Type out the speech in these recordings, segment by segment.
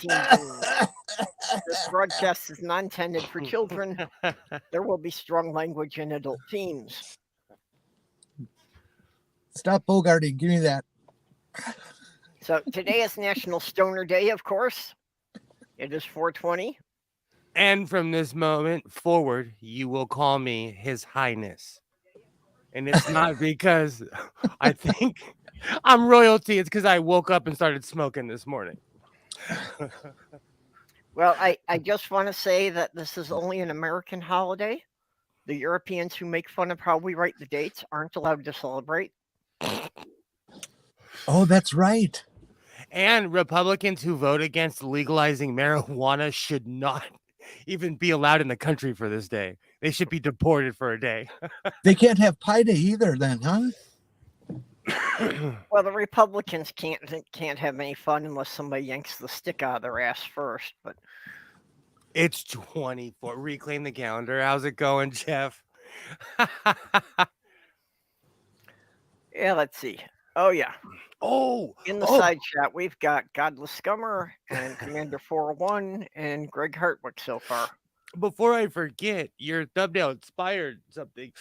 This broadcast is not intended for children. There will be strong language and adult themes. Stop bogarting. Give me that. So today is National Stoner Day, of course. It is 420. And from this moment forward, you will call me His Highness. And it's not because I think I'm royalty. It's because I woke up and started smoking this morning. Well, I just want to say that this is only an American holiday. The Europeans who make fun of how we write the dates aren't allowed to celebrate. Oh, that's right. And Republicans who vote against legalizing marijuana should not even be allowed in the country for this day. They should be deported for a day. They can't have Pi Day either then, huh? Well, the Republicans can't have any fun unless somebody yanks the stick out of their ass first. But it's 24. Reclaim the calendar. How's it going, Jeff? Yeah, let's see. Oh, yeah. Oh, in the side chat, we've got Godless Scummer and Commander 401 and Greg Hartwick so far. Before I forget, your thumbnail inspired something.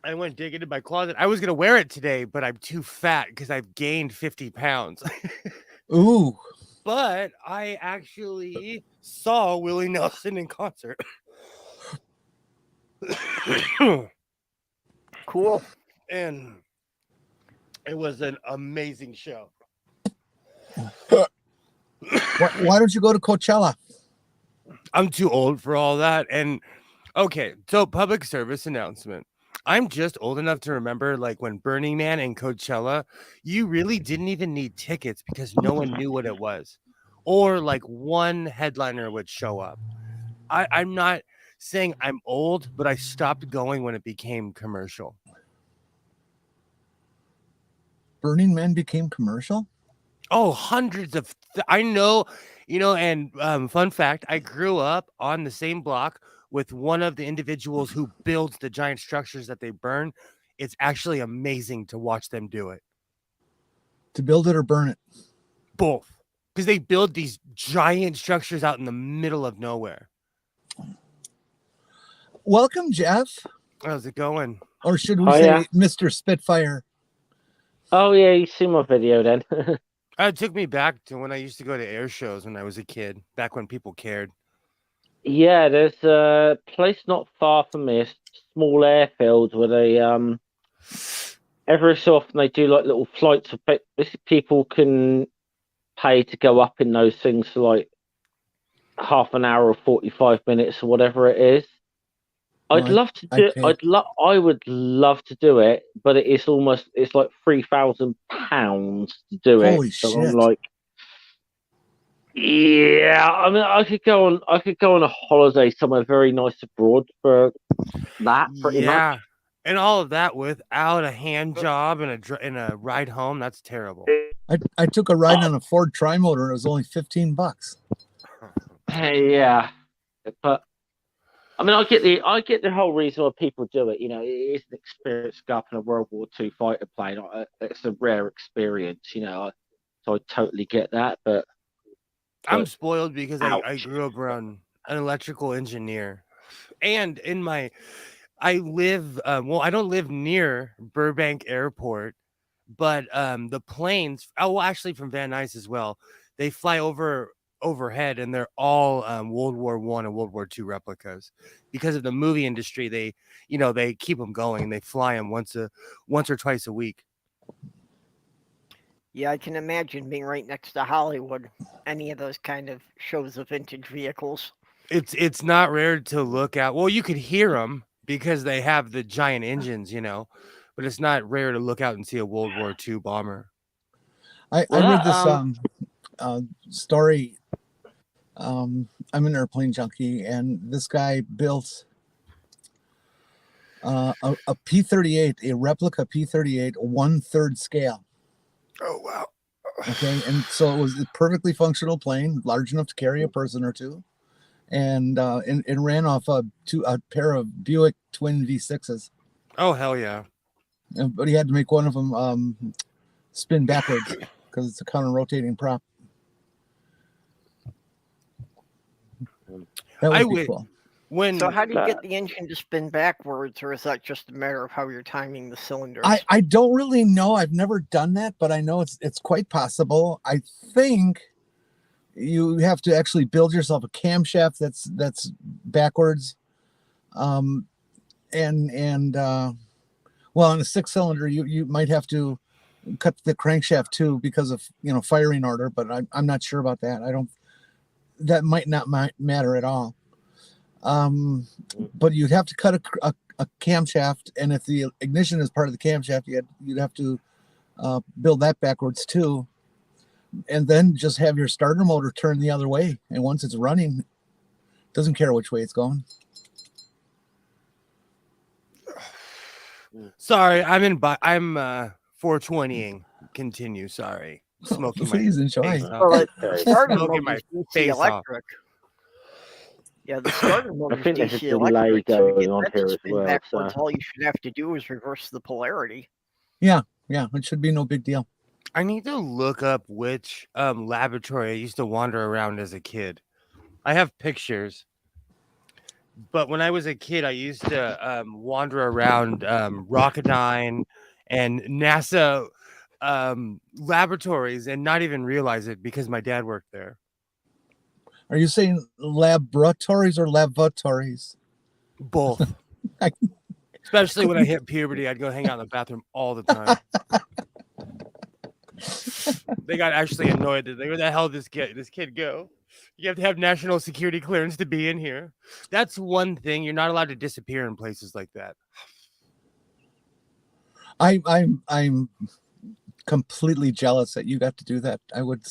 I went digging in my closet. I was going to wear it today, but I'm too fat because I've gained 50 pounds. Ooh. But I actually saw Willie Nelson in concert. Cool. And it was an amazing show. Why don't you go to Coachella? I'm too old for all that. And okay, so public service announcement. I'm just old enough to remember, like, when Burning Man and Coachella, you really didn't even need tickets because no one knew what it was. Or, like, one headliner would show up. I'm not saying I'm old, but I stopped going when it became commercial. Burning Man became commercial? Oh, hundreds of... I know, and fun fact, I grew up on the same block with one of the individuals who builds the giant structures that they burn. It's actually amazing to watch them do it. To build it or burn it? Both. Because they build these giant structures out in the middle of nowhere. Welcome, Jeff. How's it going? Or should we say Mr. Spitfire? Oh, yeah, you see my video then. It took me back to when I used to go to air shows when I was a kid, back when people cared. Yeah, there's a place not far from me, a small airfield where they every so often they do like little flights of people can pay to go up in those things for like half an hour or 45 minutes or whatever it is. I'd love to do. I would love to do it, but it's like £3,000 to do it. Holy shit! I'm like, yeah. I mean, I could go on a holiday somewhere very nice abroad for that. Pretty much. And all of that without a hand job and a ride home. That's terrible. I took a ride on a Ford Tri-Motor. It was only $15. Hey, yeah, but. I mean, I get the whole reason why people do it. It is an experience to go up in a World War II fighter plane. It's a rare experience, so I totally get that. But I'm spoiled because I grew up around an electrical engineer, and I live. I don't live near Burbank Airport, but the planes. Oh, actually, from Van Nuys as well. They fly overhead, and they're all World War I and World War II replicas. Because of the movie industry, they keep them going. They fly them once or twice a week. Yeah, I can imagine being right next to Hollywood. Any of those kind of shows of vintage vehicles. It's not rare to look at. Well, you could hear them because they have the giant engines, but it's not rare to look out and see a World War II bomber. I read this story. I'm an airplane junkie, and this guy built a P-38, a replica P-38, 1/3 scale. Oh, wow. Okay, and so it was a perfectly functional plane, large enough to carry a person or two, and it ran off a pair of Buick twin V6s. Oh, hell yeah. But he had to make one of them spin backwards because it's a counter-rotating prop. That I would be would cool. when So how do you get the engine to spin backwards, or is that just a matter of how you're timing the cylinders? I don't really know. I've never done that, but I know it's quite possible. I think you have to actually build yourself a camshaft that's backwards. Well, on a 6-cylinder, you might have to cut the crankshaft too because of firing order, but I'm not sure about that. That might not matter at all. But you'd have to cut a camshaft, and if the ignition is part of the camshaft, you'd have to build that backwards too, and then just have your starter motor turn the other way, and once it's running, doesn't care which way it's going. Sorry, I'm 420ing. Continue. Sorry, smoking Please enjoy. face off. Well, the starter Smoking my motor's DC face off. electric. Yeah, the starter motor's think there's a DC delay electric. So to going get on that here to as spin well, backwards, so. all you should have to do is reverse the polarity. Yeah, it should be no big deal. I need to look up which laboratory I used to wander around as a kid. I have pictures, but when I was a kid, I used to wander around Rocketdyne and NASA laboratories and not even realize it because my dad worked there. Are you saying laboratories or lavatories? Both. Especially when I hit puberty, I'd go hang out in the bathroom all the time. They got actually annoyed that where the hell did this kid go? You have to have national security clearance to be in here. That's one thing. You're not allowed to disappear in places like that. I'm completely jealous that you got to do that. I would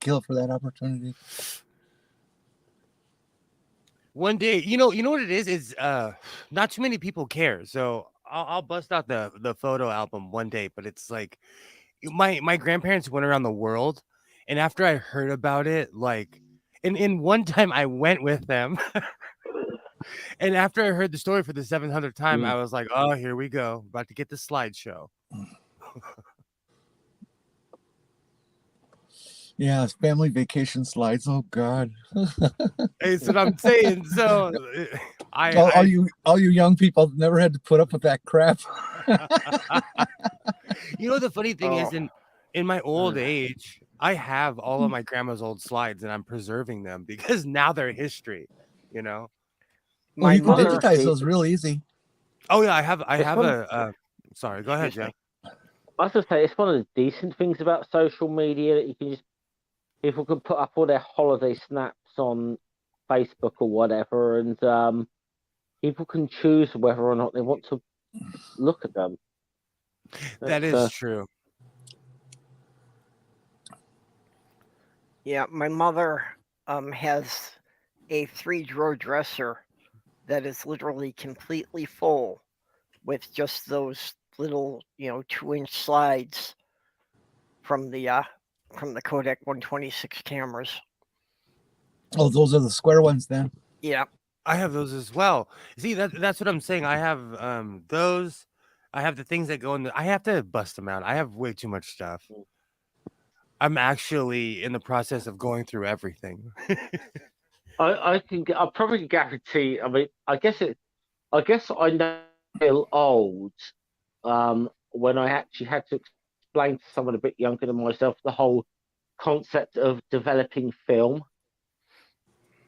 kill for that opportunity. One day, you know what it is? Is not too many people care. So I'll bust out the photo album one day, but it's like my grandparents went around the world, and after I heard about it, like in one time I went with them. And after I heard the story for the 700th time, I was like, oh, here we go. About to get the slideshow. Yeah, family vacation slides. Oh God. That's what I'm saying. So all you young people never had to put up with that crap. You know, the funny thing is in my old age, I have all of my grandma's old slides and I'm preserving them because now they're history, you know. Well, you can digitize those real easy. Oh yeah, I have a sorry, go ahead, Jeff. I was gonna say it's one of the decent things about social media that you can people can put up all their holiday snaps on Facebook or whatever, and people can choose whether or not they want to look at them. That is true. Yeah, my mother has a 3-drawer dresser that is literally completely full with just those little, 2-inch slides from the Kodak 126 cameras. Oh, those are the square ones then. Yeah, I have those as well. See, that's what I'm saying. I have those. I have the things that go in. I have to bust them out. I have way too much stuff. I'm actually in the process of going through everything. I probably guarantee. I mean, I guess I know feel old when I actually had to explain to someone a bit younger than myself the whole concept of developing film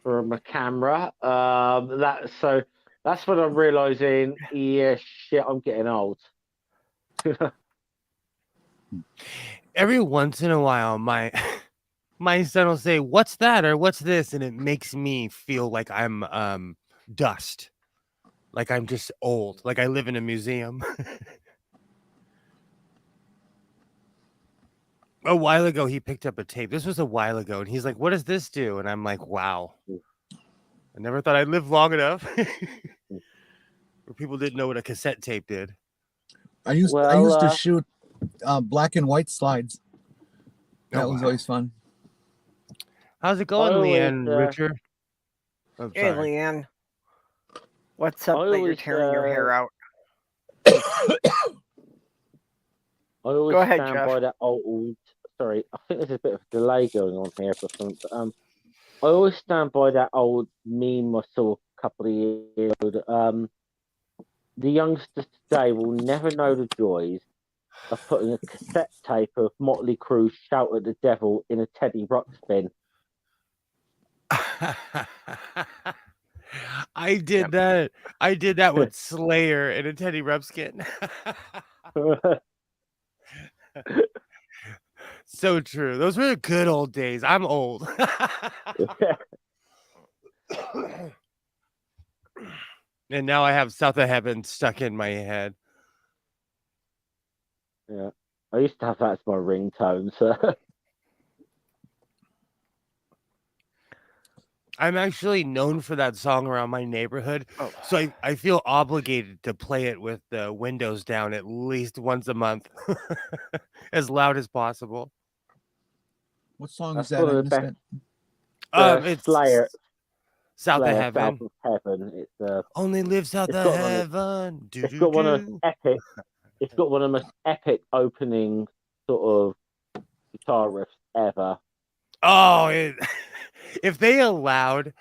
from a camera. That's when I'm realizing, yeah, shit, I'm getting old. Every once in a while, my son will say, "What's that?" or "What's this?" and it makes me feel like I'm dust, like I'm just old, like I live in a museum. A while ago, he picked up a tape. This was a while ago, and he's like, "What does this do?" And I'm like, "Wow, I never thought I'd live long enough where people didn't know what a cassette tape did." I used to shoot black and white slides. That was always fun. How's it going, Leanne, Richard? Oh, hey, Leanne. What's up that you're tearing your hair out? I always Go ahead, stand Jeff. by that old. Sorry, I think there's a bit of a delay going on here for some. I always stand by that old meme I saw a couple of years ago. The youngsters today will never know the joys of putting a cassette tape of Motley Crue "Shout at the Devil" in a Teddy Ruxpin. I did that. I did that with Slayer in a Teddy Ruxpin. So true. Those were the good old days. I'm old. And now I have South of Heaven stuck in my head. Yeah, I used to have that as my ringtone. So I'm actually known for that song around my neighborhood. Oh. So I feel obligated to play it with the windows down at least once a month, as loud as possible. What song that's is that? one I of the missed best. that. It's Slayer, South of Slayer, Heaven. South of Heaven. It's Only live south it's of got one of- heaven. it's got one of the epic. It's got one of the most epic opening sort of guitar riffs ever. Oh, if they allowed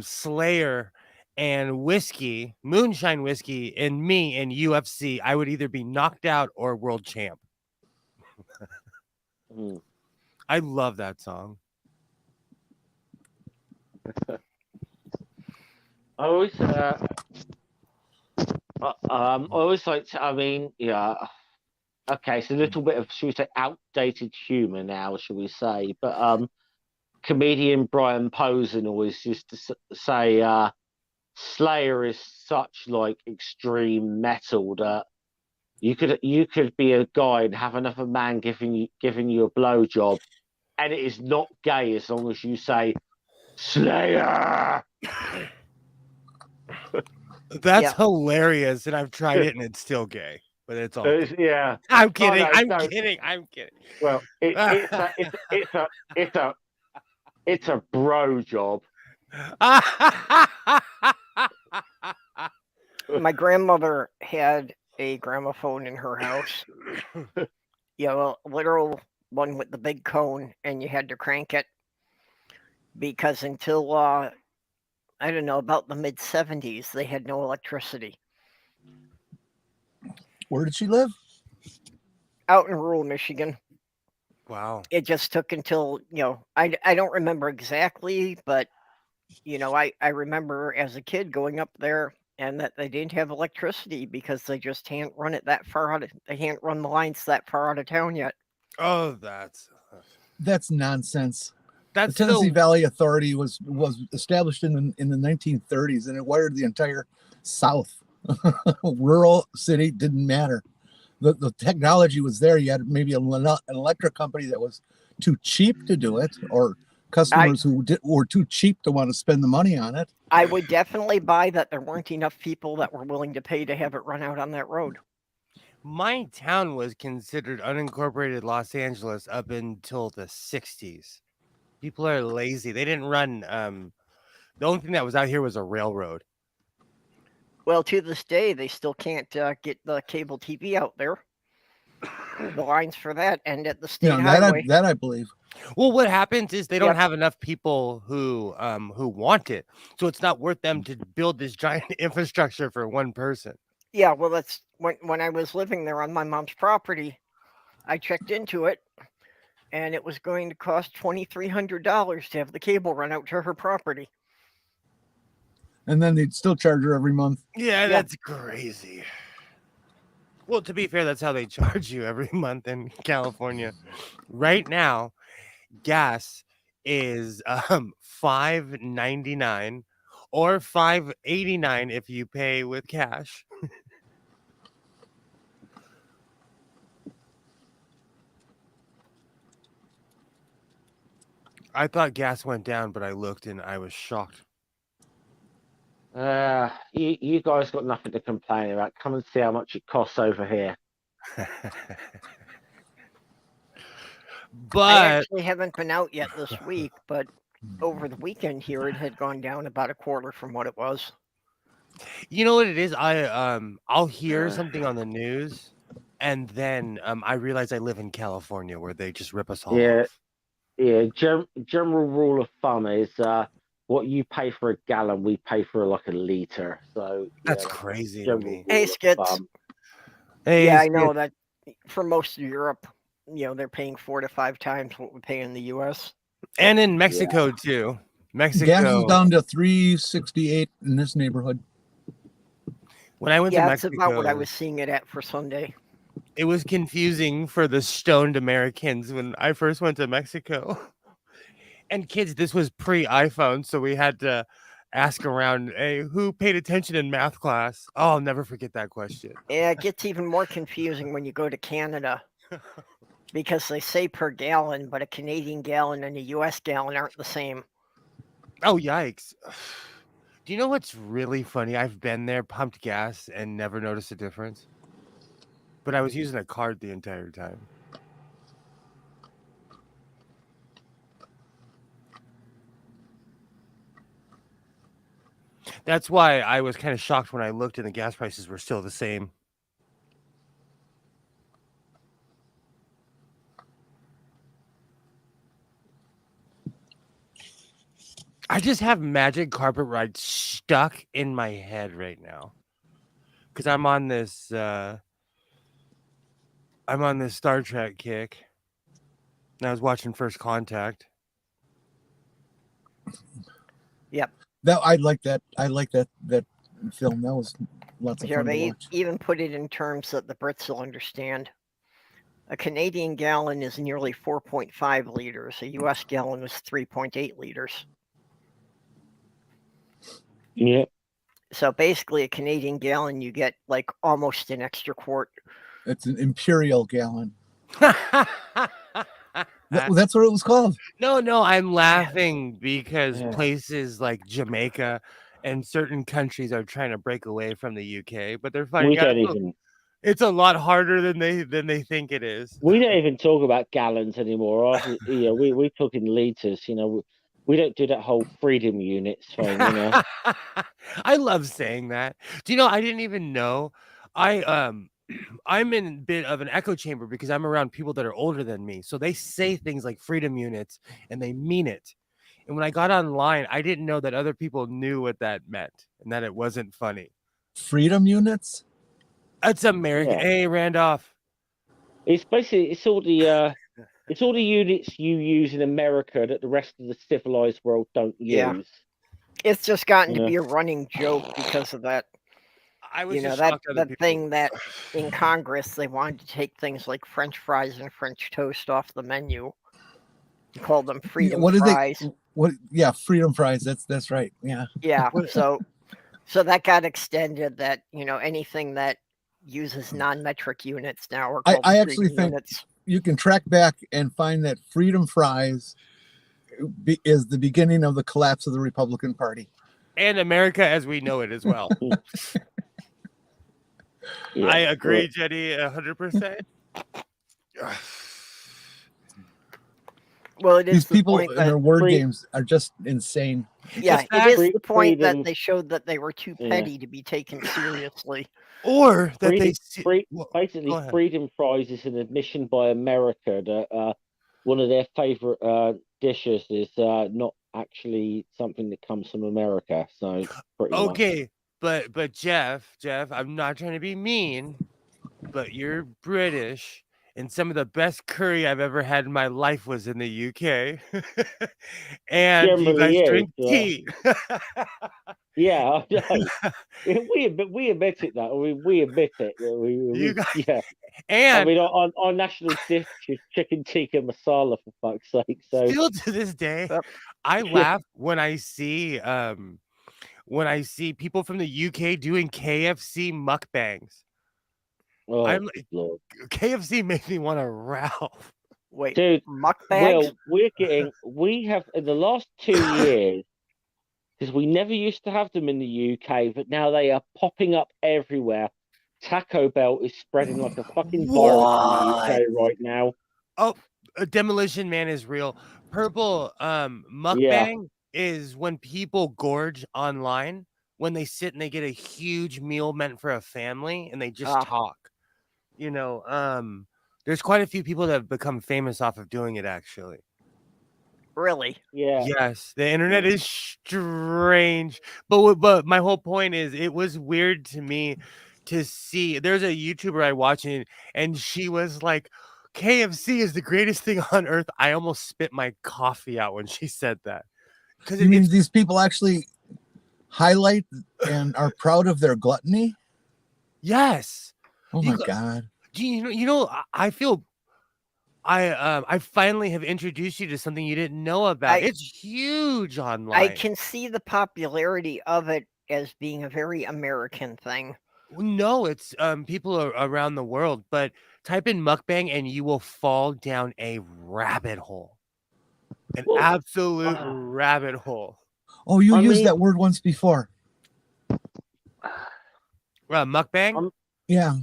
Slayer and whiskey, moonshine whiskey, and me in UFC, I would either be knocked out or world champ. Mm. I love that song. I always like to, I mean, yeah. Okay, it's a little bit of, should we say, outdated humor now, shall we say? But comedian Brian Posen always used to say, Slayer is such like extreme metal that you could be a guy and have another man giving you a blowjob, and it is not gay as long as you say Slayer. That's hilarious, and I've tried it, and it's still gay, but it's all. Yeah, I'm kidding. no, I'm no. kidding. I'm kidding. Well, it's a bro job. My grandmother had a gramophone in her house. A literal one with the big cone, and you had to crank it because until I don't know, about the mid-70s, they had no electricity. Where did she live? Out in rural Michigan. Wow. It just took until, I don't remember exactly, but, I remember as a kid going up there and that they didn't have electricity because they just can't run it that far out. They can't run the lines that far out of town yet. Oh, That's nonsense. That's the Tennessee Valley Authority was established in the 1930s, and it wired the entire South. Rural, city, didn't matter. The technology was there. You had maybe an electric company that was too cheap to do it, or customers who were too cheap to want to spend the money on it. I would definitely buy that there weren't enough people that were willing to pay to have it run out on that road. My town was considered unincorporated Los Angeles up until the 60s. People are lazy. They didn't run. The only thing that was out here was a railroad. Well, to this day, they still can't get the cable TV out there. The lines for that end at the state highway. That I believe. Well, what happens is they don't have enough people who want it, so it's not worth them to build this giant infrastructure for one person. Yeah, well, that's when I was living there on my mom's property. I checked into it, and it was going to cost $2,300 to have the cable run out to her property. And then they'd still charge her every month. Yeah, that's crazy. Well, to be fair, that's how they charge you every month in California. Right now, gas is $5.99 or $5.89 if you pay with cash. I thought gas went down, but I looked and I was shocked. You guys got nothing to complain about. Come and see how much it costs over here. But I actually haven't been out yet this week, but over the weekend here, it had gone down about a quarter from what it was. You know what it is? I'll hear something on the news, and then I realize I live in California where they just rip us all off. General rule of thumb is what you pay for a gallon, we pay for like a liter. So That's crazy to me. Hey, Skits. Hey, Yeah, I Skits. know that for most of Europe, they're paying 4 to 5 times what we pay in the U.S. And in Mexico too. Mexico. Gas is down to $3.68 in this neighborhood. When I went to That's Mexico, about what I was seeing it at for Sunday. it was confusing for the stoned Americans when I first went to Mexico. And kids, this was pre-iPhone, so we had to ask around, hey, who paid attention in math class? Oh, I'll never forget that question. Yeah, it gets even more confusing when you go to Canada because they say per gallon, but a Canadian gallon and a U.S. gallon aren't the same. Oh, yikes. Do you know what's really funny? I've been there, pumped gas, and never noticed a difference. But I was using a card the entire time. That's why I was kind of shocked when I looked and the gas prices were still the same. I just have Magic Carpet Ride stuck in my head right now. Because I'm on this Star Trek kick. And I was watching First Contact. Yep. I like that film. That was lots of Here, fun to they watch. even put it in terms that the Brits will understand. A Canadian gallon is nearly 4.5 liters. A U.S. gallon is 3.8 liters. Yeah. So basically, a Canadian gallon, you get like almost an extra quart. It's an imperial gallon. That's what it was called. No, I'm laughing because places like Jamaica and certain countries are trying to break away from the UK, but they're finding out it's a lot harder than they think it is. We don't even talk about gallons anymore. We talk in liters. We don't do that whole freedom units thing. I love saying that. Do you know? I didn't even know. I'm in a bit of an echo chamber because I'm around people that are older than me. So they say things like freedom units and they mean it. And when I got online, I didn't know that other people knew what that meant and that it wasn't funny. Freedom units? That's American. Yeah. Hey, Randolph. It's basically it's all the units you use in America that the rest of the civilized world don't use. Yeah. It's just gotten to be a running joke because of that. I was that thing that in Congress they wanted to take things like French fries and French toast off the menu. They called them freedom fries. Freedom fries. That's right. Yeah. Yeah. So that got extended. That anything that uses non-metric units now are called I actually think units. You can track back and find that freedom fries is the beginning of the collapse of the Republican Party and America as we know it as well. Yeah, I agree, Jenny, 100%. Well, it is these people in their word games are just insane. Yeah, it is the point that they showed that they were too petty to be taken seriously. Or that basically freedom fries is an admission by America that one of their favorite dishes is not actually something that comes from America. So pretty much. But Jeff, I'm not trying to be mean, but you're British, and some of the best curry I've ever had in my life was in the UK. And generally you guys drink tea. Yeah, we admit it. That we admit it. And I mean, our national dish is chicken tikka masala, for fuck's sake. So still to this day, I laugh when I see people from the UK doing KFC mukbangs. Oh, Lord. KFC makes me want to ralph. Wait, dude, mukbangs? Well, we have in the last 2 years, because we never used to have them in the UK, but now they are popping up everywhere. Taco Bell is spreading like a fucking virus in the UK right now. Oh, Demolition Man is real. Purple mukbang is when people gorge online, when they sit and they get a huge meal meant for a family and they just talk. There's quite a few people that have become famous off of doing it, actually. Really? Yeah. Yes, the internet is strange, but my whole point is it was weird to me to see. There's a YouTuber I watch and she was like, "KFC is the greatest thing on earth." I almost spit my coffee out when she said that because You mean these people actually highlight and are proud of their gluttony? yes. Oh You my go- God. I feel I finally have introduced you to something you didn't know about. It's huge I online. can see the popularity of it as being a very American thing. No, it's people around the world, but type in mukbang and you will fall down a rabbit hole. An Well, absolute rabbit hole. Oh, you I used mean- that word once before. Mukbang? Yeah.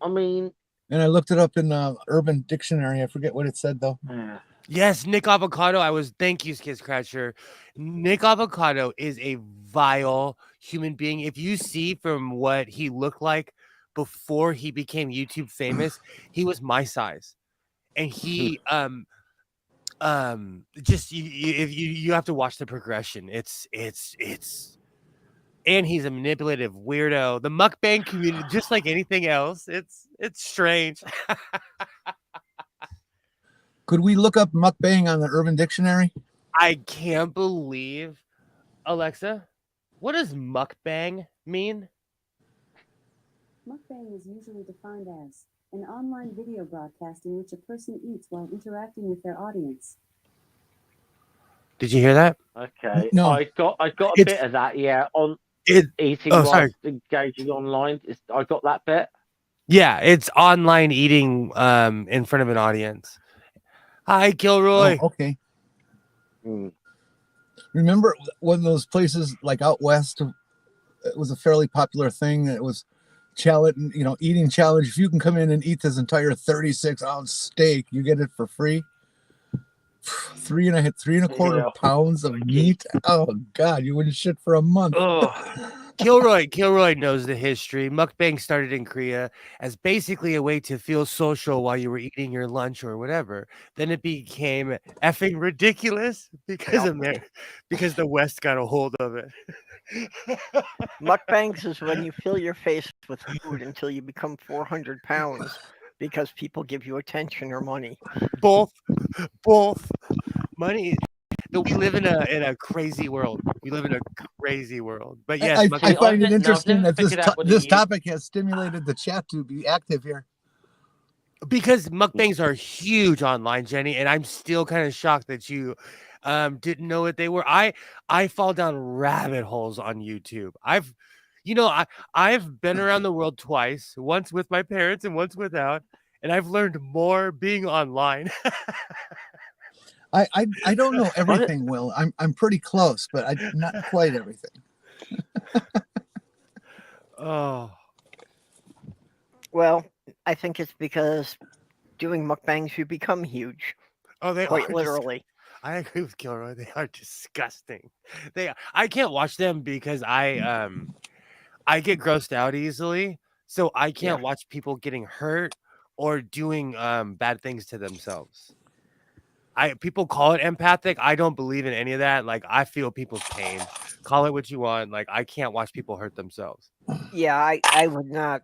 I mean, And I looked it up in the Urban Dictionary. I forget what it said though. Yes, Nick Avocado. Thank you, Skid Scratcher. Nick Avocado is a vile human being. If you see from what he looked like before he became YouTube famous, he was my size. And he just you have to watch the progression. It's and he's a manipulative weirdo. The mukbang community, just like anything else, it's strange. Could we look up mukbang on the Urban Dictionary? I can't believe, Alexa, what does mukbang mean? Mukbang is usually defined as an online video broadcast in which a person eats while interacting with their audience. Did you hear that? okay. No. I got a It's- bit of that. Yeah, on It eating Oh, while sorry. engaging online. I got that bit. Yeah, it's online eating in front of an audience. Hi, Kilroy. Oh, okay. Mm. Remember one of those places like out west? It was a fairly popular thing. It was challenge, eating challenge. If you can come in and eat this entire 36-ounce steak, you get it for free. 3.25 Yeah. pounds of meat. Oh God, you wouldn't shit for a month. Oh, Kilroy knows the history. Mukbang started in Korea as basically a way to feel social while you were eating your lunch or whatever. Then it became effing ridiculous because because the West got a hold of it. Mukbangs is when you fill your face with food until you become 400 pounds because people give you attention or money. both money. We live in a crazy world. We live in a crazy world. But yes, I mukbang- find it I've interesting never that this figured out what this it is. topic has stimulated the chat to be active here. because mukbangs are huge online, Jenny, and I'm still kind of shocked that you didn't know what they were. I fall down rabbit holes on YouTube. I've been around the world twice, once with my parents and once without, and I've learned more being online. I don't know everything, Will. I'm pretty close, but I'm not quite everything. Oh, Well, I think it's because doing mukbangs you become huge, they quite are literally. I agree with Kilroy. They are disgusting. I can't watch them because I get grossed out easily, so I can't watch people getting hurt or doing bad things to themselves. People call it empathic. I don't believe in any of that. Like, I feel people's pain. Call it what you want. Like, I can't watch people hurt themselves. Yeah, I would not.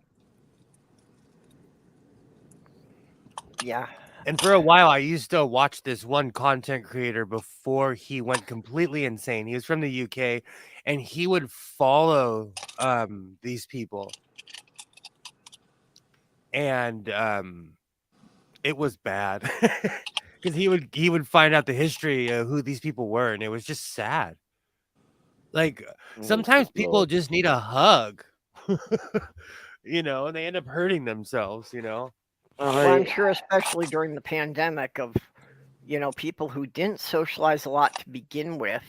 Yeah. And for a while, I used to watch this one content creator before he went completely insane. He was from the UK, and he would follow these people. And it was bad. Because he would find out the history of who these people were, and it was just sad. Like, sometimes people just need a hug, and they end up hurting themselves. Well, I'm sure, especially during the pandemic, of people who didn't socialize a lot to begin with,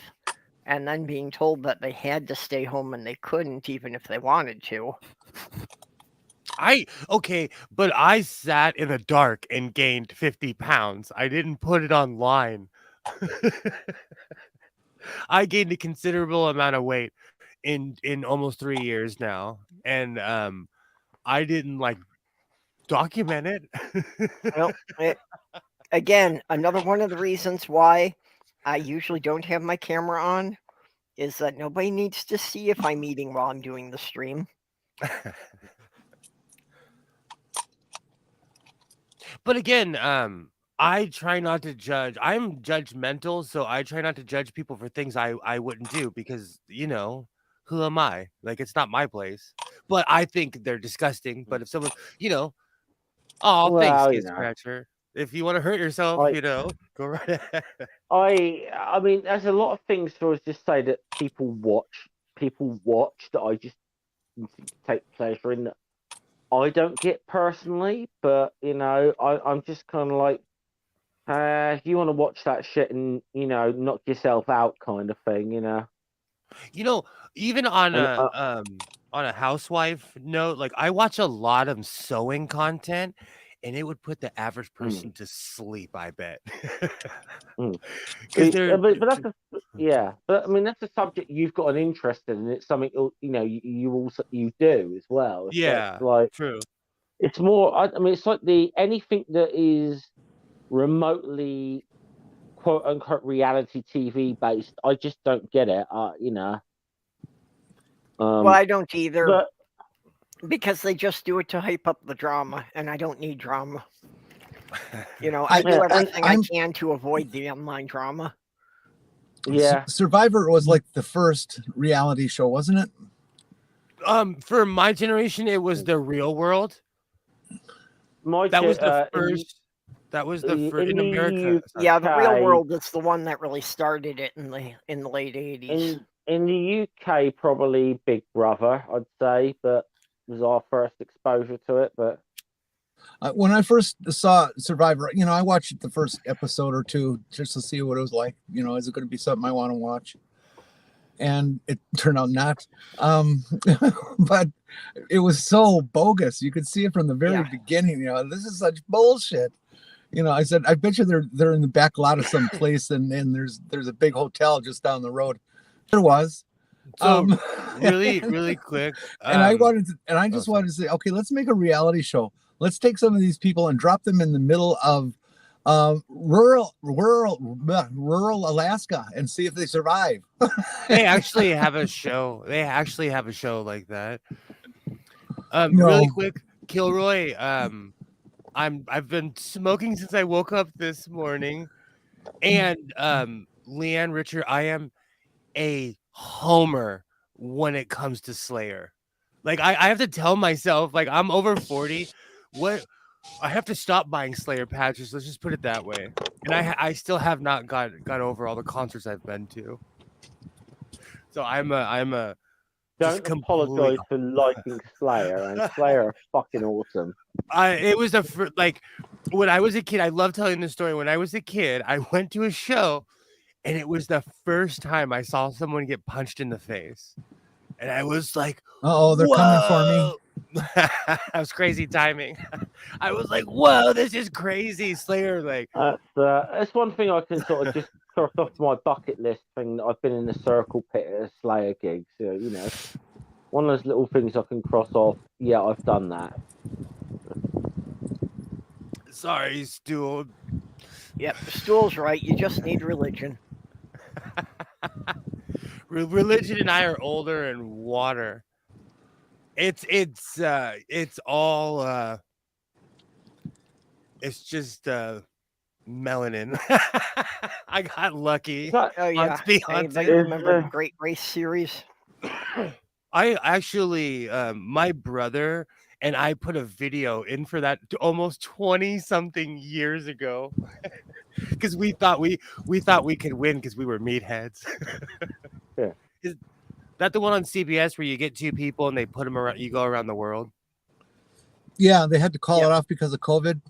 and then being told that they had to stay home and they couldn't, even if they wanted to. But I sat in the dark and gained 50 pounds. I didn't put it online. I gained a considerable amount of weight in almost 3 years now, and I didn't document it. Well, again, another one of the reasons why I usually don't have my camera on is that nobody needs to see if I'm eating while I'm doing the stream. But again, I try not to judge. I'm judgmental, so I try not to judge people for things I wouldn't do because, you know, who am I? Like, it's not my place. But I think they're disgusting. But if someone, you know, oh, thanks, Well, Kid Scratcher. If you want to hurt yourself, you know, go right ahead. I mean, there's a lot of things to just say that people watch that I just take pleasure in that I don't get personally, but you know, I'm just kind of like, if you want to watch that shit and you know, knock yourself out, kind of thing, you know. You know, even on a housewife note, like I watch a lot of sewing content, and it would put the average person to sleep. I bet. But that's but I mean that's a subject you've got an interest in, and it's something you know you do as well. Yeah, so like true. It's more. I mean, it's like anything that is remotely quote unquote reality TV based. I just don't get it. You know. Well, I don't either. But, because they just do it to hype up the drama, and I don't need drama. You know, I do everything I can to avoid the online drama. Yeah. Survivor was like the first reality show, wasn't it? For my generation, it was The Real World. That was the first. That was the first in America. Yeah, The Real World is the one that really started it in the late 80s. In the UK, probably Big Brother, I'd say, but it was our first exposure to it. But when I first saw Survivor, you know, I watched the first episode or two just to see what it was like. You know, is it going to be something I want to watch? And it turned out not. But it was so bogus. You could see it from the very beginning. You know, this is such bullshit. You know, I said, I bet you they're in the back lot of some place, and there's a big hotel just down the road. There was. So really quick. And I just wanted to say, okay, let's make a reality show. Let's take some of these people and drop them in the middle of rural Alaska and see if they survive. They actually have a show. Like that. No. Really quick, Kilroy. I've been smoking since I woke up this morning, and Leanne Richard, I am a homer when it comes to Slayer. Like I have to tell myself, like I'm over 40. What I have to stop buying Slayer patches. Let's just put it that way. And I still have not got over all the concerts I've been to. So I'm a. Don't apologize for liking Slayer, and Slayer are fucking awesome. It was like when I was a kid. I love telling this story. When I was a kid, I went to a show, and it was the first time I saw someone get punched in the face, and I was like, "Oh, they're coming for me." That was crazy timing. I was like, "Whoa, this is crazy!" Slayer, like that's one thing I can sort of just cross off my bucket list thing that I've been in the circle pit at a Slayer gig. So you know, one of those little things I can cross off. Yeah, I've done that. Sorry, Stool. Yep, Stool's right. You just need religion. Religion and I are older and water. It's all it's just melanin. I got lucky. Oh yeah, Let's be I honest. remember the Great Race series. I actually my brother and I put a video in for that almost 20 something years ago because we thought we could win because we were meatheads. Yeah. Is that the one on CBS where you get two people and they put them around? You go around the world. Yeah, they had to call it off because of COVID.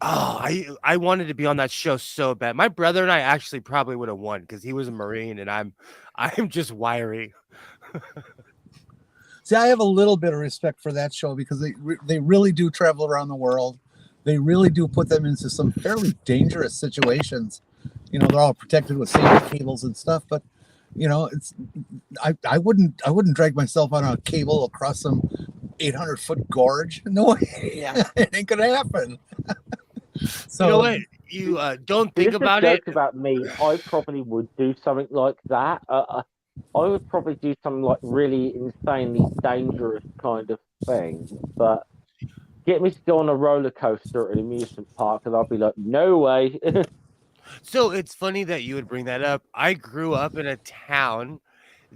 Oh, I wanted to be on that show so bad. My brother and I actually probably would have won because he was a Marine and I'm just wiry. See, I have a little bit of respect for that show because they really do travel around the world. They really do put them into some fairly dangerous situations. You know, they're all protected with safety cables and stuff, but you know, I wouldn't drag myself on a cable across some 800-foot gorge. No way. Yeah. It ain't gonna happen. So you know what? you don't think Here's about the it. joke about me. I probably would do something like that. I would probably do something like really insanely dangerous kind of thing. But get me to go on a roller coaster at an amusement park, and I'll be like, no way. So it's funny that you would bring that up. I grew up in a town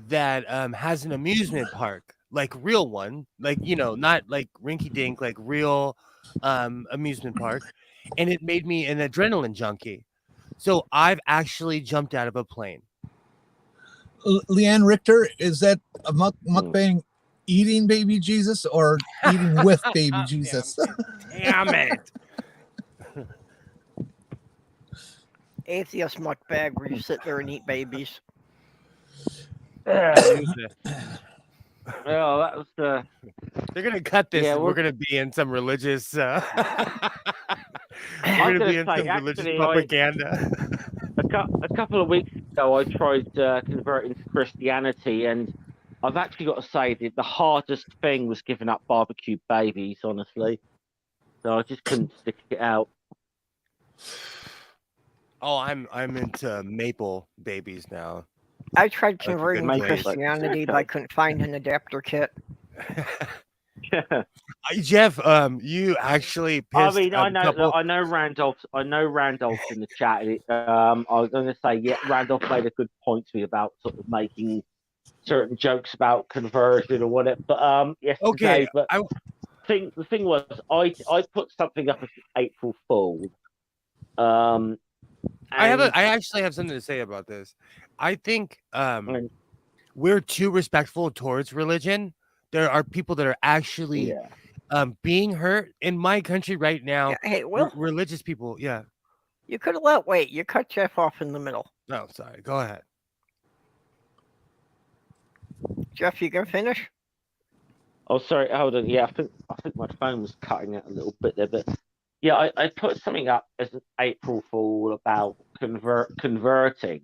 that has an amusement park, like real one, like not like rinky dink, like real amusement park, and it made me an adrenaline junkie. So I've actually jumped out of a plane. Leanne Richter, is that a mukbang eating baby Jesus or eating with baby Jesus? Damn it. Atheist muckbag where you sit there and eat babies. Yeah, that was They're gonna cut this. Yeah, and we're we're- gonna be in some religious. We're I'm gonna be gonna in say, some religious actually, propaganda. a couple of weeks ago, I tried converting to Christianity, and I've actually got to say that the hardest thing was giving up barbecue babies, honestly. So I just couldn't stick it out. Oh, I'm into maple babies now. I tried Like a good converting to place. Christianity, but I couldn't find an adapter kit. Jeff, you actually pissed I mean, a couple. I know Randolph's in the chat. I was going to say, yeah, Randolph made a good point to me about sort of making certain jokes about conversion or whatever. But yesterday, Okay, but the thing was, I put something up as April Fool. I actually have something to say about this. I think and- we're too respectful towards religion. There are people that are actually being hurt in my country right now. Yeah, hey, Will, religious people, yeah. you could have you cut Jeff off in the middle. No, sorry. Go ahead. Jeff, you can finish? Oh, sorry, hold on. Yeah, I think my phone was cutting out a little bit there, but yeah, I put something up as an April Fool about converting,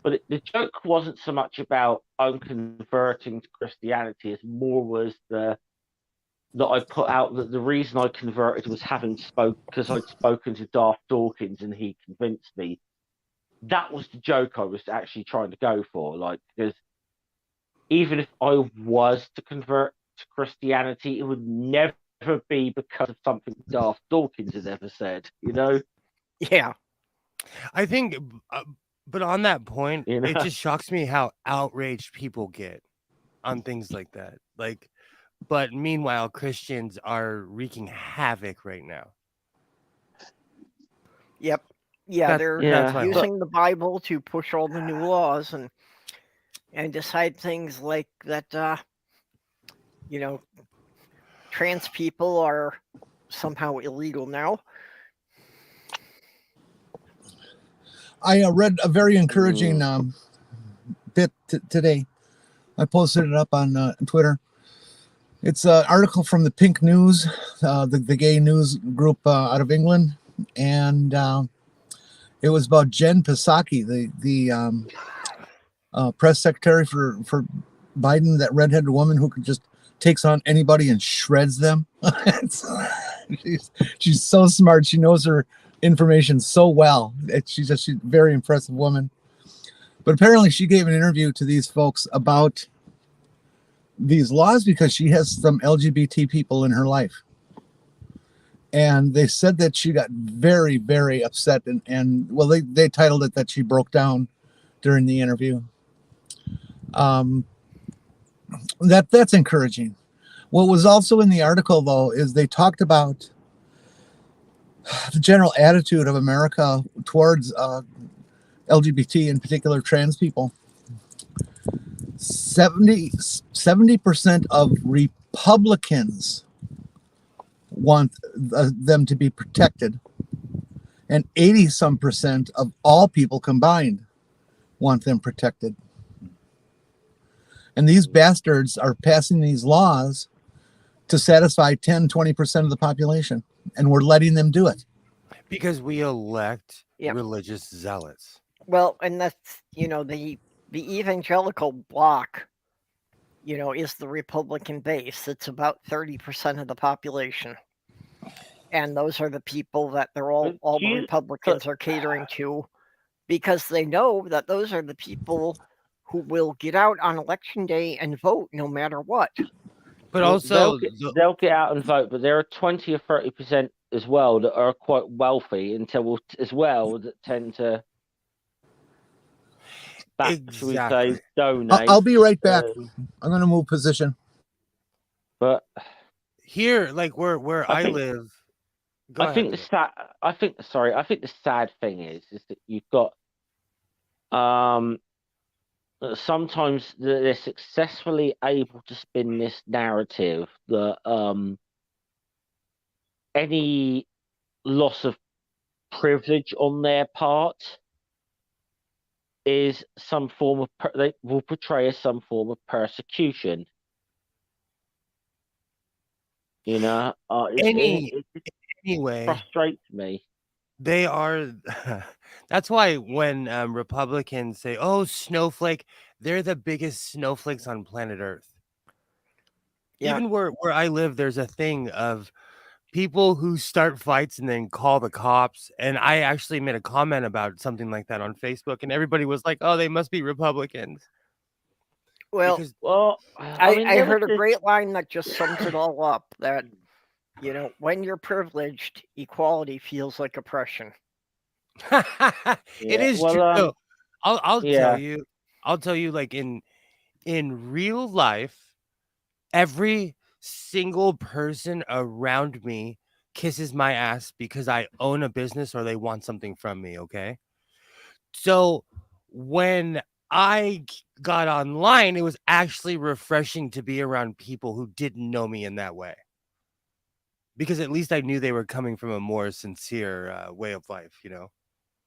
but the joke wasn't so much about I'm converting to Christianity as more was that I put out that the reason I converted was because I'd spoken to Darth Dawkins and he convinced me. That was the joke I was actually trying to go for, like, because even if I was to convert to Christianity, it would never be because of something Darth Dawkins had ever said, Yeah. I think, but on that point, You know? it just shocks me how outraged people get on things like that. Like, but meanwhile, Christians are wreaking havoc right now. Yep. Yeah, they're that's using the Bible to push all the new laws and decide things like that, trans people are somehow illegal now. I read a very encouraging bit today. I posted it up on Twitter. It's an article from the Pink News, the gay news group out of England, and it was about Jen Psaki, the press secretary for Biden, that redheaded woman who just takes on anybody and shreds them. she's so smart. She knows her information so well. She's a very impressive woman. But apparently she gave an interview to these folks about these laws because she has some LGBT people in her life. And they said that she got very, very upset. And well, they titled it that she broke down during the interview. That's encouraging. What was also in the article, though, is they talked about the general attitude of America towards LGBT, in particular trans people. 70% of Republicans want them to be protected, and 80% of all people combined want them protected. And these bastards are passing these laws to satisfy 10-20% of the population, and we're letting them do it because we elect religious zealots. Well, and that's the evangelical bloc is the Republican base. It's about 30% of the population. and those are the people that all the Republicans are catering to, because they know that those are the people who will get out on election day and vote no matter what. But Well, also, they'll get out and vote, but there are 20 or 30% as well that are quite wealthy as well that tend to should we say, donate. I'll be right back. I'm going to move position. But here, like where I live, I think the sad thing is that you've got sometimes they're successfully able to spin this narrative that any loss of privilege on their part is some form of they will portray as some form of persecution. You know, anyway, frustrates me. They are. That's why when Republicans say, "Oh, snowflake," they're the biggest snowflakes on planet Earth. Yeah. Even where I live, there's a thing of people who start fights and then call the cops. And I actually made a comment about something like that on Facebook, and everybody was like, "Oh, they must be Republicans." Well, Because, I heard a great line that just sums it all up. That, you know, when you're privileged, equality feels like oppression. it is true. I'll tell you. I'll tell you, like in real life, every single person around me kisses my ass because I own a business or they want something from me, okay? So when I got online, it was actually refreshing to be around people who didn't know me in that way. Because at least I knew they were coming from a more sincere way of life, you know,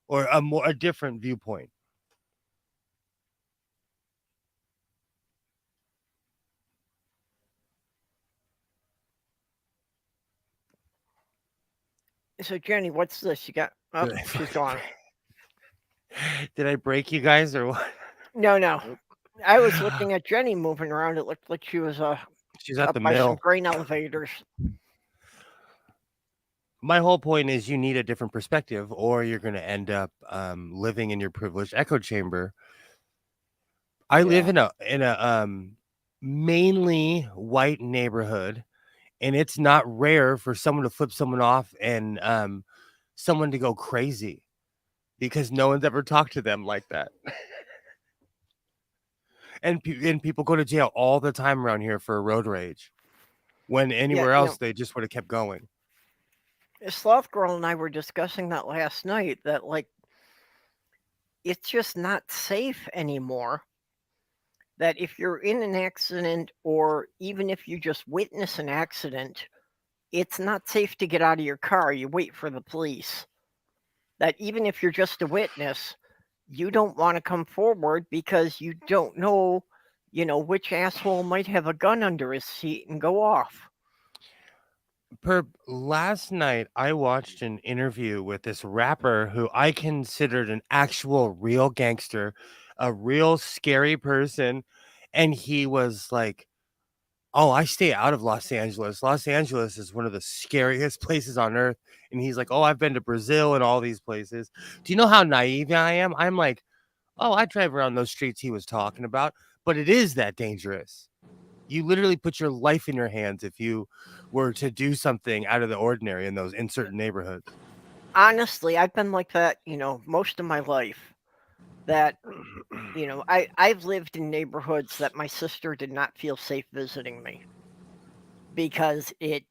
or a different viewpoint. So, Jenny, what's this? You got? Oh, she's gone. Did I break you guys or what? No. I was looking at Jenny moving around. It looked like she was she's at the by mill. some grain elevators. My whole point is you need a different perspective, or you're going to end up living in your privileged echo chamber. I live in a mainly white neighborhood, and it's not rare for someone to flip someone off and someone to go crazy because no one's ever talked to them like that. and people go to jail all the time around here for road rage, when anywhere else they just would have kept going. Sloth Girl and I were discussing that last night, that like it's just not safe anymore. That if you're in an accident, or even if you just witness an accident, it's not safe to get out of your car. You wait for the police. That even if you're just a witness, you don't want to come forward because you don't know, which asshole might have a gun under his seat and go off. Last night, I watched an interview with this rapper who I considered an actual real gangster, a real scary person. And he was like, "Oh, I stay out of Los Angeles. Los Angeles is one of the scariest places on earth." And he's like, "Oh, I've been to Brazil and all these places." Do you know how naive I am? I'm like, "Oh, I drive around those streets he was talking about, but it is that dangerous. You literally put your life in your hands if you were to do something out of the ordinary in certain neighborhoods." Honestly, I've been like that, most of my life. That, I've lived in neighborhoods that my sister did not feel safe visiting me because it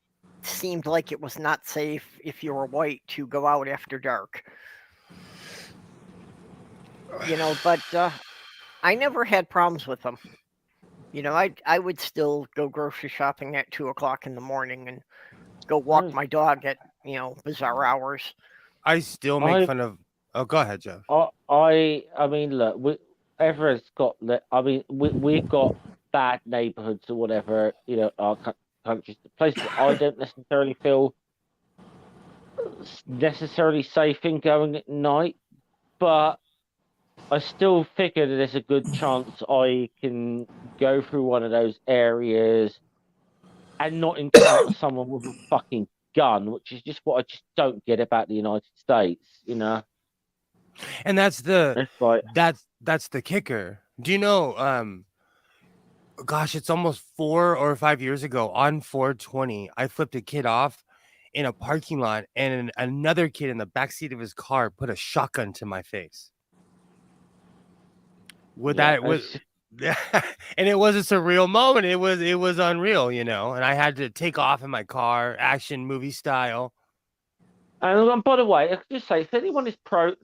seemed like it was not safe if you were white to go out after dark. But I never had problems with them. I would still go grocery shopping at 2:00 in the morning and go walk my dog at, bizarre hours. I still make fun of. Oh, go ahead, Jeff. I mean, look, everyone's got. I mean, we've got bad neighborhoods or whatever. Our countries, places I don't necessarily feel necessarily safe in going at night, but I still figure that there's a good chance I can go through one of those areas and not encounter someone with a fucking gun, which is just what I just don't get about the United States. And that's the It's like, that's the kicker. Do you know? Gosh, it's almost 4 or 5 years ago on 420. I flipped a kid off in a parking lot, and another kid in the backseat of his car put a shotgun to my face. And it was a surreal moment. It was unreal, and I had to take off in my car, action movie style. and by the way, I could just say, if anyone is pro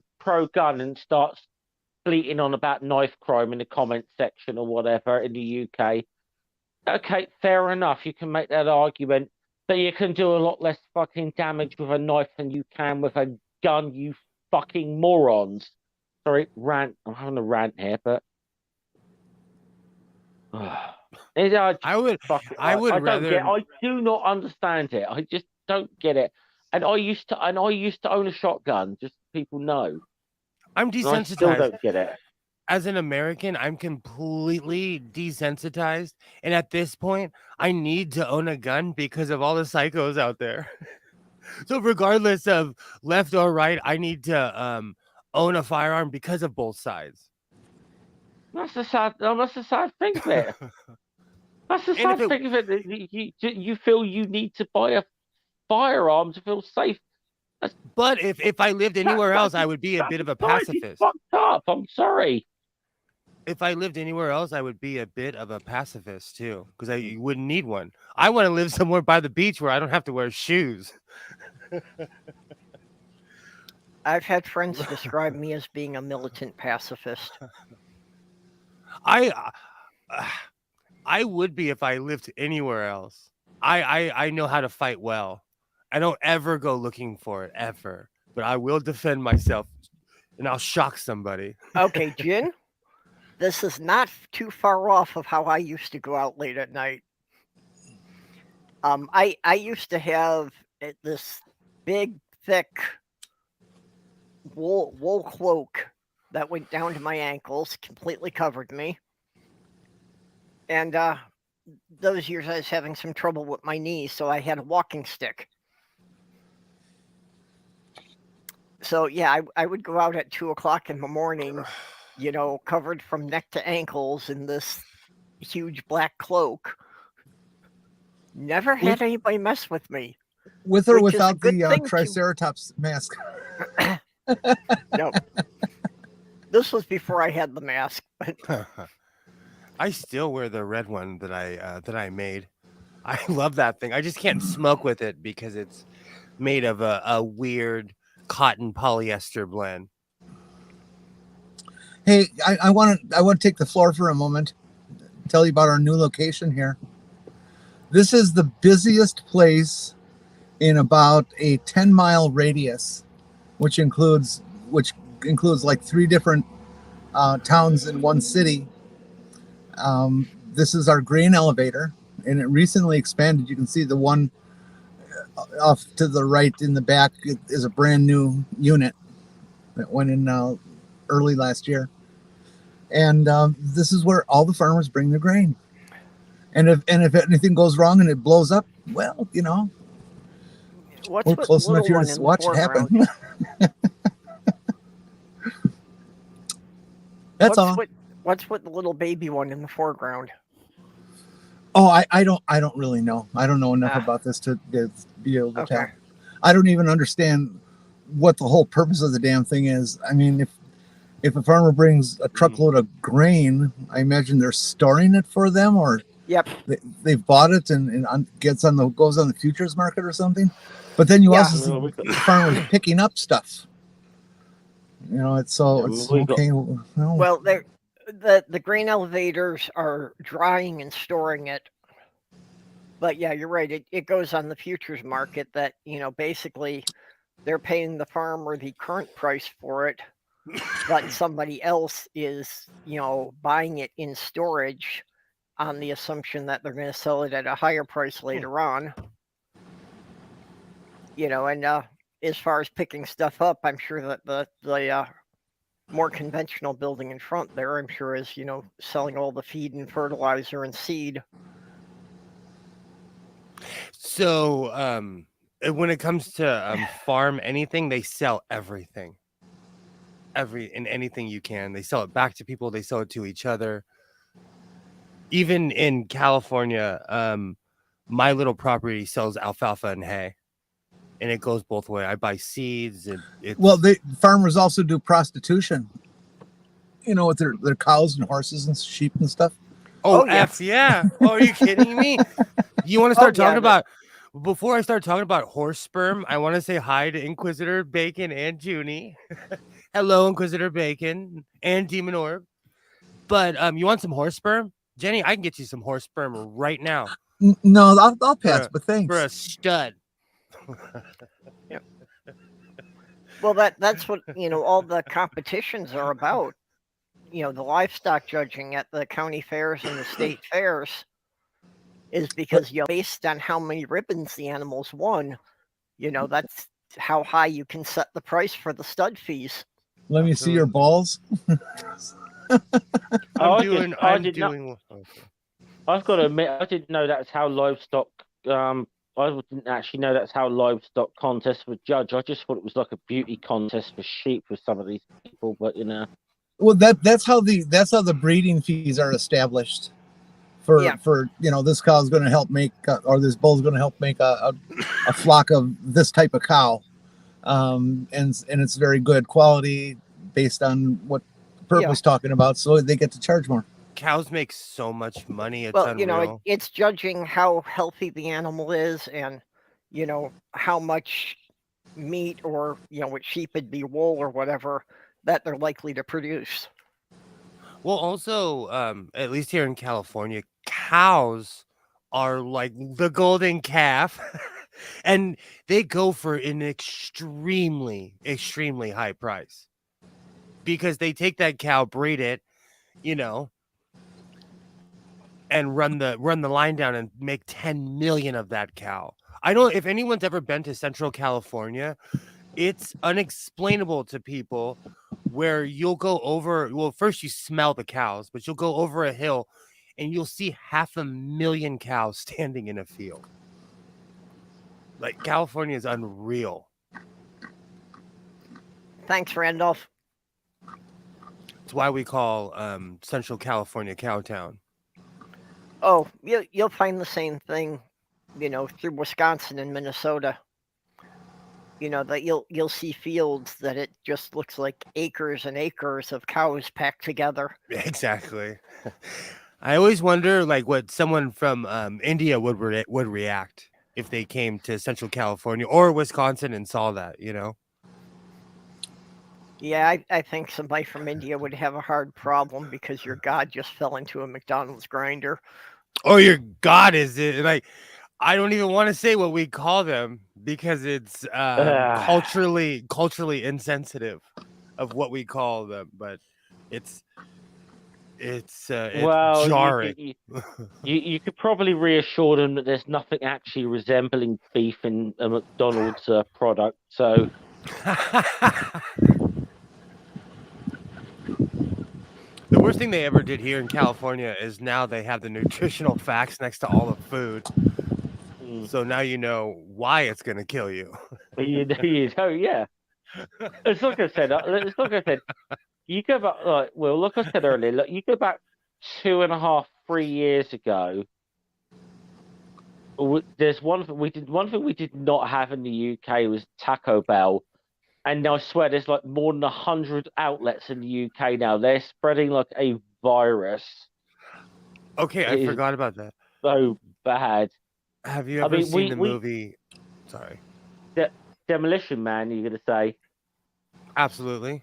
gun and starts bleating on about knife crime in the comment section or whatever in the UK, okay, fair enough. You can make that argument, but you can do a lot less fucking damage with a knife than you can with a gun, you fucking morons. Sorry, rant. I'm having a rant here, but I would rather. I do not understand it. I just don't get it. And I used to own a shotgun. Just so people know. I'm And I still desensitized. don't get it. As an American, I'm completely desensitized, and at this point, I need to own a gun because of all the psychos out there. So, regardless of left or right, I need to own a firearm because of both sides. That's the sad thing of it. That's the sad thing of it. That you feel you need to buy a firearm to feel safe. But if I lived anywhere else, I would be a bit of a pacifist. Fucked up. I'm sorry. If I lived anywhere else, I would be a bit of a pacifist too, because you wouldn't need one. I want to live somewhere by the beach where I don't have to wear shoes. I've had friends describe me as being a militant pacifist. I would be if I lived anywhere else. I know how to fight well. I don't ever go looking for it, ever. But I will defend myself, and I'll shock somebody. Okay, Jin, this is not too far off of how I used to go out late at night. I used to have this big, thick wool cloak that went down to my ankles, completely covered me. And those years I was having some trouble with my knees, so I had a walking stick. So yeah, I would go out at 2:00 in the morning, covered from neck to ankles in this huge black cloak. Never had anybody mess with me. With or without the Triceratops mask? No. This was before I had the mask. I still wear the red one that I made. I love that thing. I just can't smoke with it because it's made of a weird cotton polyester blend. Hey, I want to take the floor for a moment, tell you about our new location here. This is the busiest place in about a 10-mile radius, which includes like 3 different towns in one city. This is our grain elevator, and it recently expanded. You can see the one off to the right in the back is a brand new unit that went in early last year. And this is where all the farmers bring their grain. And if anything goes wrong and it blows up, well, we're close enough here to watch it happen. That's all. What's with the little baby one in the foreground? Oh, I don't really know. I don't know enough about this to be able to tell. I don't even understand what the whole purpose of the damn thing is. I mean, if a farmer brings a truckload of grain, I imagine they're storing it for them, or they've bought it and goes on the futures market or something. But then you also see farmers picking up stuff. It's okay. Well, the grain elevators are drying and storing it. But yeah, you're right. It goes on the futures market that, basically they're paying the farmer the current price for it, but somebody else is, buying it in storage on the assumption that they're going to sell it at a higher price later on. And as far as picking stuff up, I'm sure that the more conventional building in front there, I'm sure is, selling all the feed and fertilizer and seed. So when it comes to farm anything, they sell everything. Anything you can. They sell it back to people. They sell it to each other. Even in California, my little property sells alfalfa and hay, and it goes both ways. I buy seeds, and farmers also do prostitution. With their cows and horses and sheep and stuff. Oh, yeah. Oh, are you kidding me? You want to start talking about? Before I start talking about horse sperm, I want to say hi to Inquisitor Bacon and Jyuni. Hello, Inquisitor Bacon and Demon Orb. But you want some horse sperm? Jenny, I can get you some horse sperm right now. No, I'll pass, but thanks. For a stud. Yeah. Well, that's what, all the competitions are about. The livestock judging at the county fairs and the state fairs is because, based on how many ribbons the animals won, that's how high you can set the price for the stud fees. Let me see your balls. I'm doing. I've got to admit, I didn't know that's how livestock. I didn't actually know that's how livestock contests were judged. I just thought it was like a beauty contest for sheep with some of these people, but Well, that's how the breeding fees are established. For this cow is going to help make, or this bull is going to help make a flock of this type of cow, and it's very good quality based on what Perp was talking about, so they get to charge more. Cows make so much money. It's unreal. It's judging how healthy the animal is, and how much meat, or with sheep it'd be wool or whatever that they're likely to produce. Well, also, at least here in California, cows are like the golden calf, and they go for an extremely, extremely high price because they take that cow, breed it, and run the line down and make 10 million of that cow. I don't. If anyone's ever been to Central California, it's unexplainable to people where you'll go over. Well, first you smell the cows, but you'll go over a hill and you'll see 500,000 cows standing in a field. Like, California is unreal. Thanks, Randolph. It's why we call Central California Cowtown. Oh, you'll find the same thing, through Wisconsin and Minnesota. That you'll see fields that it just looks like acres and acres of cows packed together. Exactly. I always wonder, what someone from India would react if they came to Central California or Wisconsin and saw that. Yeah, I think somebody from India would have a hard problem because your god just fell into a McDonald's grinder. Oh, your god is it? I don't even want to say what we call them because it's culturally insensitive of what we call them, but it's jarring. You could probably reassure them that there's nothing actually resembling beef in a McDonald's product. So. The worst thing they ever did here in California is now they have the nutritional facts next to all the food. So now you know why it's going to kill you. Yeah. It's like I said. You go back, like I said earlier, you go back 2.5, 3 years ago. There's one thing we did not have in the UK was Taco Bell. And I swear there's more than 100 outlets in the UK now. They're spreading like a virus. Okay, I forgot about that. So bad. Have you ever seen the movie? Sorry. Demolition Man, you're going to say? Absolutely.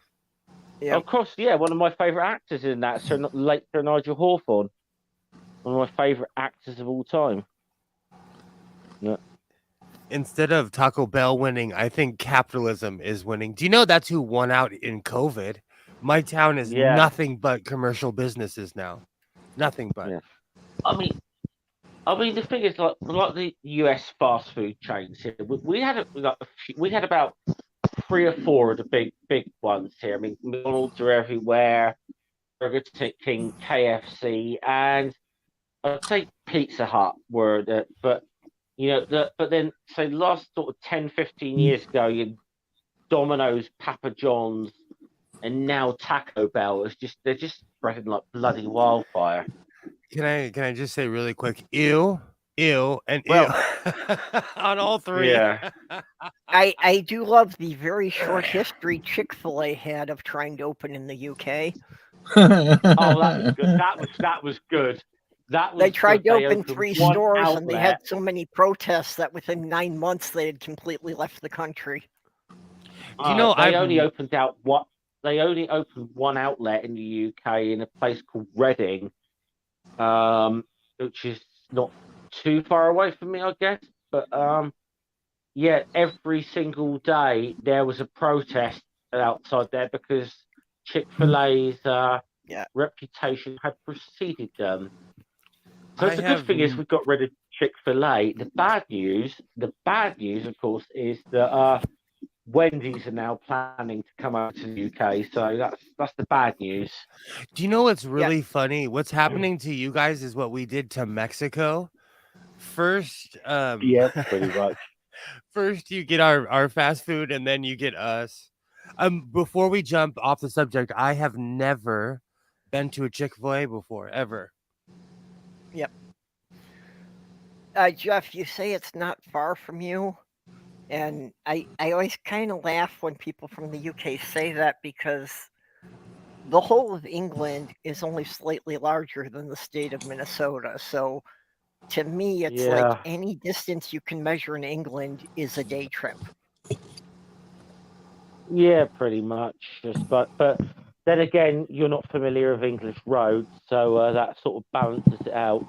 Yeah. Of course, yeah. One of my favourite actors in that, late Sir Nigel Hawthorne. One of my favourite actors of all time. Yeah. Instead of Taco Bell winning, I think capitalism is winning. Do you know that's who won out in COVID? My town is nothing but commercial businesses now. Nothing but. Yeah. I mean, the thing is, like the US fast food chains here, we had about 3 or 4 of the big ones here. I mean, McDonald's are everywhere, Burger King, KFC, and I'd say Pizza Hut were but But then, so last sort of 10, 15 years ago, Domino's, Papa John's, and now Taco Bell they're just spreading like bloody wildfire. Can I just say really quick, ew, and Well, ew on all three. Yeah. I do love the very short history Chick-fil-A had of trying to open in the UK. Oh, that was good. That was good. They tried to open opened 3 one stores, and they had outlet. so many protests that within 9 months they had completely left the country. Do you know They only opened one outlet in the UK in a place called Reading, which is not too far away from me, I guess. But yeah, every single day there was a protest outside there because Chick-fil-A's reputation had preceded them. So the good thing is we got rid of Chick-fil-A. The bad news, of course, is that Wendy's are now planning to come over to the UK. So that's the bad news. Do you know what's really funny? What's happening to you guys is what we did to Mexico. First, yeah, pretty much. First, you get our fast food, and then you get us. Before we jump off the subject, I have never been to a Chick-fil-A before, ever. Yep. Jeff, you say it's not far from you, and I always kind of laugh when people from the UK say that, because the whole of England is only slightly larger than the state of Minnesota. So to me, it's like any distance you can measure in England is a day trip. Yeah, pretty much. But then again, you're not familiar with English roads, so that sort of balances it out.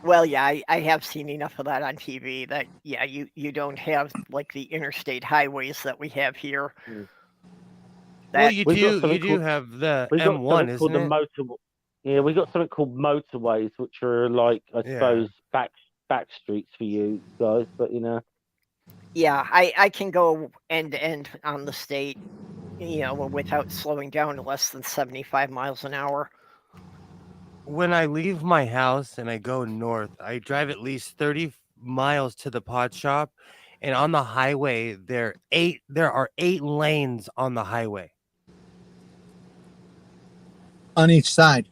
Well, yeah, I have seen enough of that on TV that, yeah, you don't have like the interstate highways that we have here. Well, you do have the M1, isn't it? Yeah, we got something called motorways, which are like, I suppose, back streets for you guys, but Yeah, I can go end to end on the state, without slowing down to less than 75 miles an hour. When I leave my house and I go north, I drive at least 30 miles to the pot shop, and on the highway there are 8 lanes on the highway. On each side.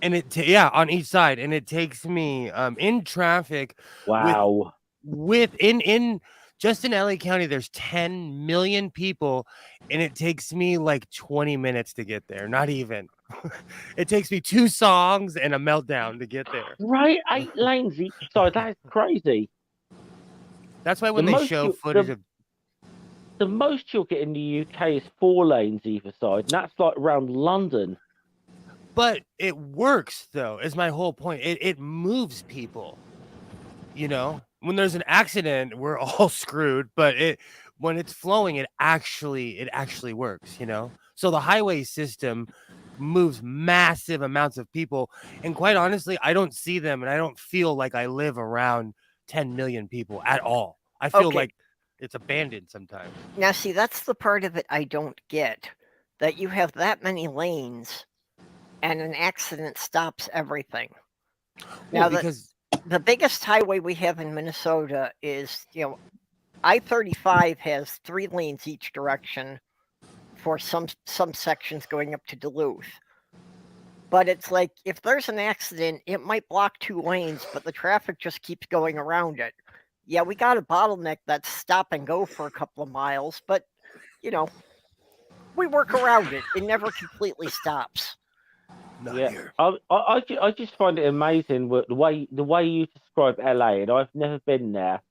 And on each side, and it takes me in traffic. Wow. In just in LA County, there's 10 million people, and it takes me like 20 minutes to get there. Not even. It takes me 2 songs and a meltdown to get there. Right, 8 lanes each side. That is crazy. That's why when they show footage of the most you'll get in the UK is 4 lanes either side, and that's like around London. But it works, though, is my whole point. It moves people. When there's an accident, we're all screwed. But when it's flowing, it actually works. So the highway system moves massive amounts of people, and quite honestly, I don't see them, and I don't feel like I live around 10 million people at all. I feel like it's abandoned sometimes. Now, see, that's the part of it I don't get, that you have that many lanes and an accident stops everything. Now, because the biggest highway we have in Minnesota is, I-35 has 3 lanes each direction for some sections going up to Duluth. But it's like, if there's an accident, it might block 2 lanes, but the traffic just keeps going around it. Yeah, we got a bottleneck that's stop and go for a couple of miles, but, we work around it. It never completely stops. I just find it amazing the way you describe LA, and I've never been there,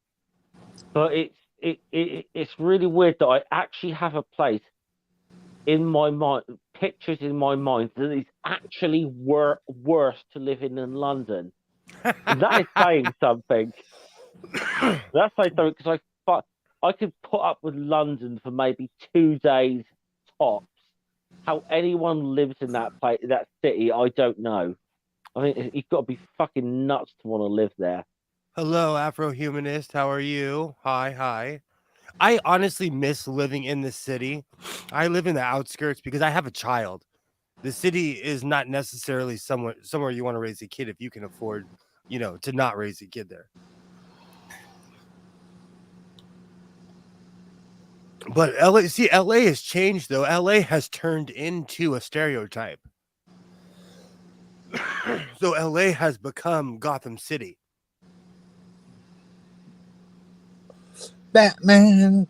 but it's really weird that I actually have a place in my mind, pictures in my mind, that is actually worse to live in than London. That is saying something. That's saying something, because I could put up with London for maybe 2 days tops. How anyone lives in that city, I don't know. I mean, you've got to be fucking nuts to want to live there. Hello, Afro-humanist. How are you? Hi. I honestly miss living in the city. I live in the outskirts because I have a child. The city is not necessarily somewhere you want to raise a kid if you can afford, to not raise a kid there. But LA has changed though. LA has turned into a stereotype. So LA has become Gotham City. Batman.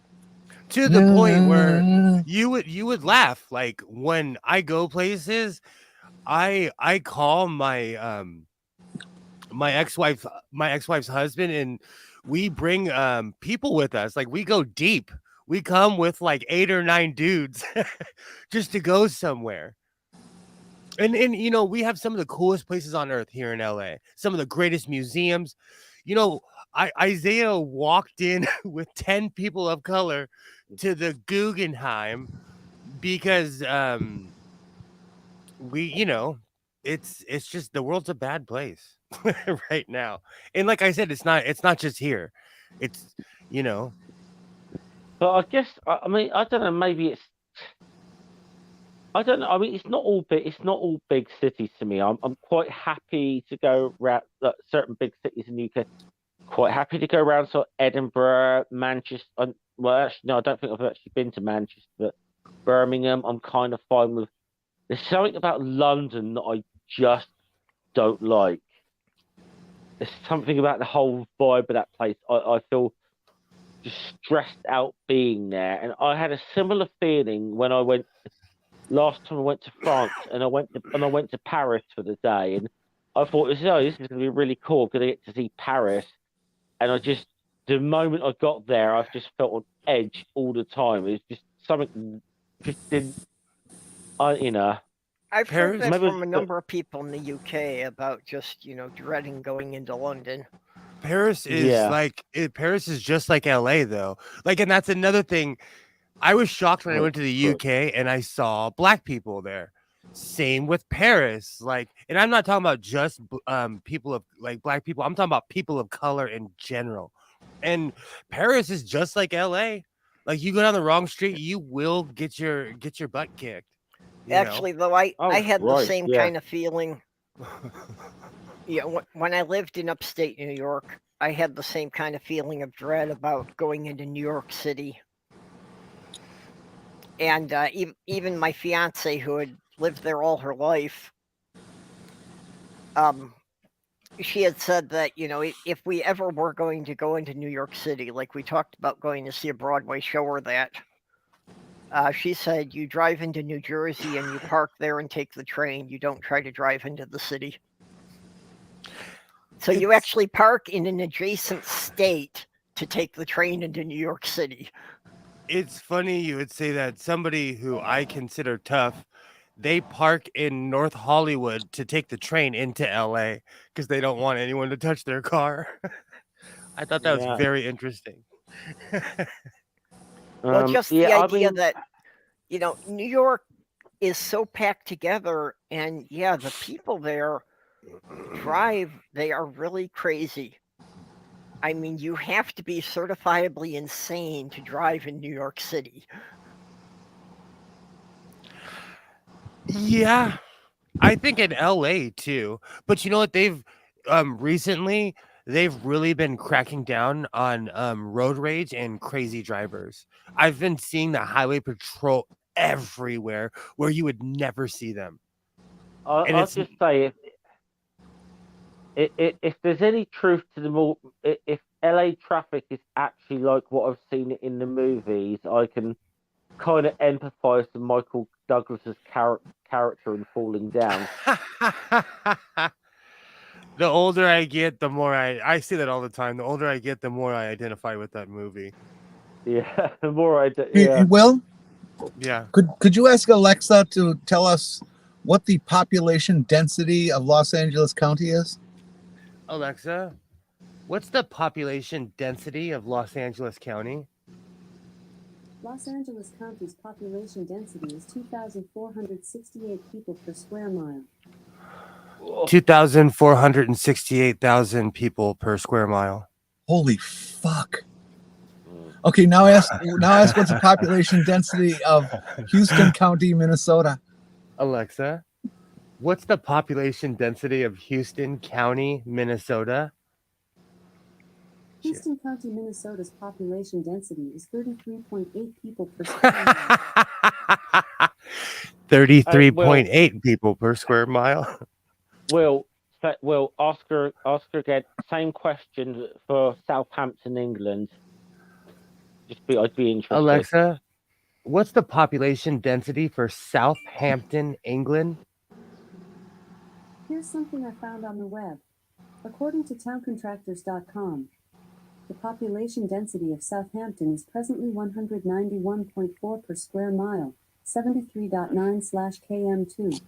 To the point where you would laugh. Like when I go places, I call my my ex-wife's husband, and we bring people with us. Like we go deep. We come with like 8 or 9 dudes just to go somewhere. And you know, we have some of the coolest places on earth here in LA. Some of the greatest museums. You know, Isaiah walked in with 10 people of color to the Guggenheim because we, you know, it's just the world's a bad place right now. And like I said, it's not just here. It's, you know, But I guess I mean I don't know. Maybe it's I don't know. I mean, it's not all big. It's not all big cities to me. I'm quite happy to go around certain big cities in the UK. Quite happy to go around sort of Edinburgh, Manchester. Well, actually, no, I don't think I've actually been to Manchester, but Birmingham, I'm kind of fine with. There's something about London that I just don't like. There's something about the whole vibe of that place. I feel just stressed out being there, and I had a similar feeling when I went last time I went to France, and I went to Paris for the day, and I thought, this is going to be really cool. I'm going to get to see Paris, and the moment I got there, I just felt on edge all the time. It was just something, just didn't, you know. I've heard that Maybe- from a number of people in the UK about just, you know, dreading going into London. Paris is Yeah. Paris is just like LA though. Like, and that's another thing. I was shocked when I went to the UK and I saw black people there. Same with Paris. Like, and I'm not talking about just people of like black people. I'm talking about people of color in general. And Paris is just like LA. Like, you go down the wrong street, you will get your butt kicked. you know? Actually, though, I had the right, same yeah. kind of feeling. Yeah, when I lived in upstate New York, I had the same kind of feeling of dread about going into New York City. And even my fiance, who had lived there all her life, she had said that, you know, if we ever were going to go into New York City, like we talked about going to see a Broadway show or that, she said you drive into New Jersey and you park there and take the train. You don't try to drive into the city. So you actually park in an adjacent state to take the train into New York City. It's funny you would say that. Somebody who I consider tough, they park in North Hollywood to take the train into LA because they don't want anyone to touch their car. I thought that was very interesting. Well, just the yeah, I idea mean- that, you know, New York is so packed together, and yeah, the people there drive, they are really crazy. I mean, you have to be certifiably insane to drive in New York City. Yeah, I think in LA too. But you know what? They've recently they've really been cracking down on road rage and crazy drivers. I've been seeing the highway patrol everywhere where you would never see them. And I'll it's- just say if there's any truth to the more, if LA traffic is actually like what I've seen in the movies, I can kind of empathize with Michael Douglas's character in Falling Down. The older I get, the more I see that all the time. The older I get, the more I identify with that movie. Yeah, the more I do. Hey, Yeah. Will, Yeah. could you ask Alexa to tell us what the population density of Los Angeles County is? Alexa, what's the population density of Los Angeles County? Los Angeles County's population density is 2,468 people per square mile. 2,468,000 people per square mile. Holy fuck. Okay, now ask what's the population density of Houston County, Minnesota? Alexa, what's the population density of Houston County, Minnesota? Houston County, Minnesota's population density is 33.8 people per square mile. 33.8 people per square mile. Well, Oscar again. Same question for Southampton, England. I'd be interested. Alexa, what's the population density for Southampton, England? Here's something I found on the web. According to towncontractors.com, the population density of Southampton is presently 191.4 per square mile, 73.9/km2.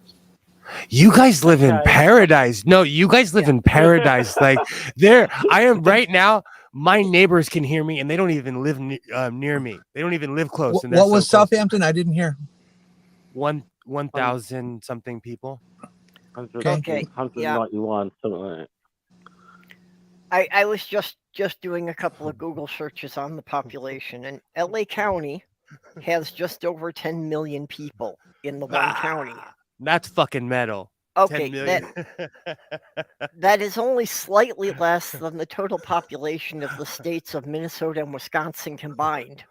You guys live in Okay. paradise. No, you guys live in paradise. Like there, I am right now. My neighbors can hear me, and they don't even live near me. They don't even live close. And What was Southampton? I didn't hear. 1,000 something people. 191, something like that. I was just doing a couple of Google searches on the population, and LA County has just over 10 million people in the one county. That's fucking metal. Okay, 10 million. that is only slightly less than the total population of the states of Minnesota and Wisconsin combined.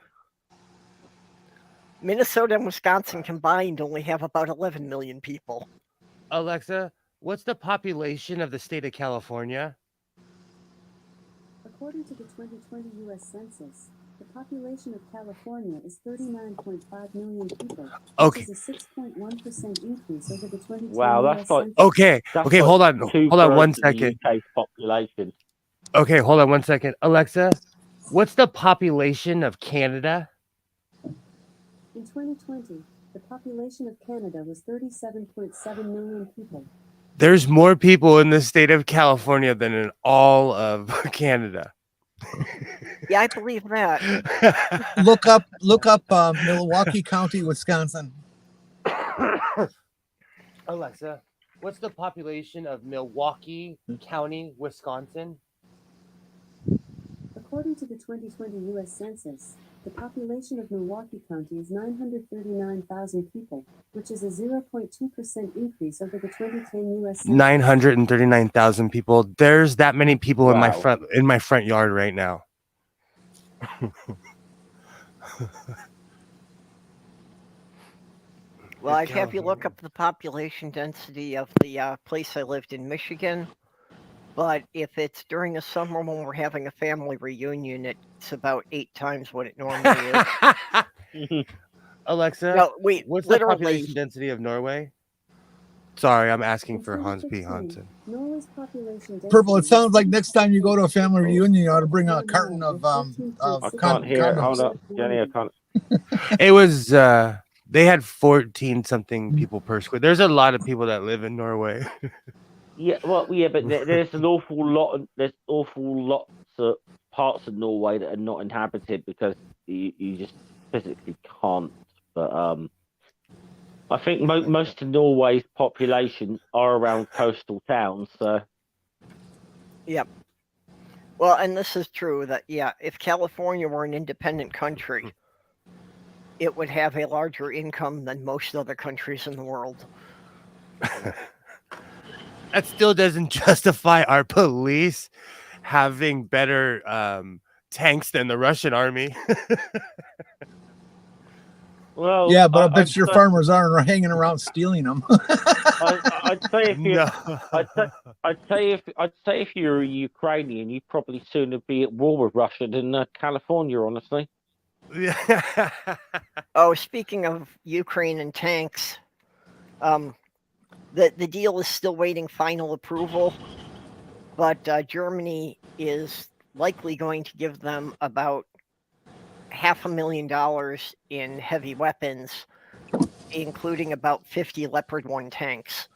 Minnesota and Wisconsin combined only have about 11 million people. Alexa, what's the population of the state of California? According to the 2020 U.S. Census, the population of California is 39.5 million people, Okay. which is a 6.1% increase over the 2020 Wow, that's US like- Census. Okay. That's Okay, like hold on 2/3 one of the second. UK's population. Okay, hold on 1 second. Alexa, what's the population of Canada? In 2020, the population of Canada was 37.7 million people. There's more people in the state of California than in all of Canada. Yeah, I believe that. Look up Milwaukee County, Wisconsin. Alexa, what's the population of Milwaukee County, Wisconsin? According to the 2020 U.S. Census, the population of Milwaukee County is 939,000 people, which is a 0.2% increase over the 2010 U.S. Census. 939,000 people. There's that many people in Wow. my front yard right now. Well, I'd have you look up the population density of the place I lived in, Michigan. But if it's during the summer when we're having a family reunion, it's about 8 times what it normally is. Alexa, No, wait, what's the literally, population density of Norway? Sorry, I'm asking In for Hans P. 2016, Hansen. Norway's population density Purple. It was sounds like next time you go to a family 13.6 reunion, you ought to bring a per carton mile, of or 13.6 I can't hear. condoms. Hold up, Jenny, I can't. It was they had 14 something people per square. There's a lot of people that live in Norway. Yeah, well, yeah, but there's an awful lot. There's awful lots of parts of Norway that are not inhabited because you just physically can't. But I think most of Norway's population are around coastal towns. So yep. Well, and this is true that, yeah, if California were an independent country, it would have a larger income than most other countries in the world. That still doesn't justify our police having better tanks than the Russian army. well, Yeah, but I bet I'd your say- farmers aren't hanging around stealing them. I'd say if you, No. I'd say if you're a Ukrainian, you'd probably sooner be at war with Russia than California, honestly. Oh, speaking of Ukraine and tanks, the deal is still waiting final approval, but Germany is likely going to give them about $500,000 in heavy weapons, including about 50 Leopard 1 tanks.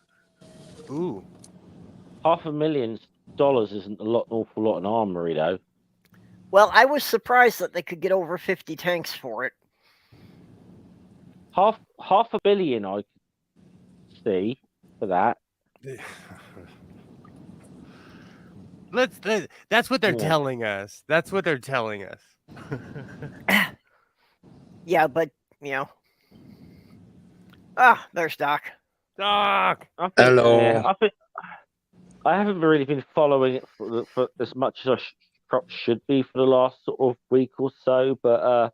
Ooh. $500,000 isn't an awful lot in armory, though. Well, I was surprised that they could get over 50 tanks for it. Half $500 million I could see for that. That's what they're Yeah. telling us. That's what they're telling us. Yeah, but, you know. Ah, there's Doc. Doc. Hello. Yeah, I haven't really been following it for as much as crops should be for the last sort of week or so. But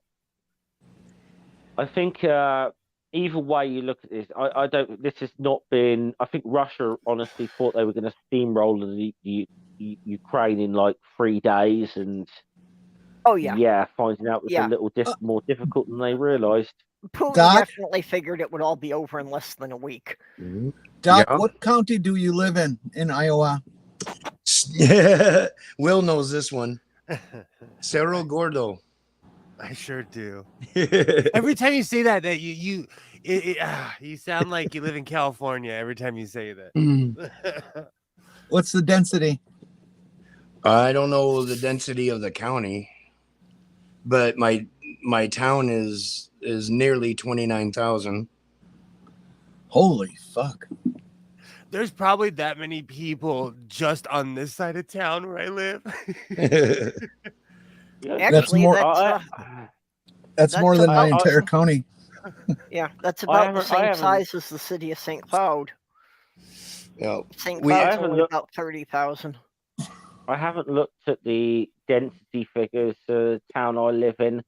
I think either way you look at this, I don't. This has not been. I think Russia honestly thought they were going to steamroll the Ukraine in like 3 days, and Oh yeah. finding out was Yeah. a little more difficult than they realized. Putin Doc? definitely figured it would all be over in less than a week. Doc, Yeah. what county do you live in Iowa? Will knows this one. Cerro Gordo. I sure do. Every time you say that you sound like you live in California every time you say that. What's the density? I don't know the density of the county, but my town is nearly 29,000. Holy fuck. There's probably that many people just on this side of town where I live. Actually, more- That's more than my entire county. that's about the I same haven't- size as the city of St. Cloud. Yeah. St. We- Cloud's haven't only looked- about 30,000. I haven't looked at the density figures of the town I live in.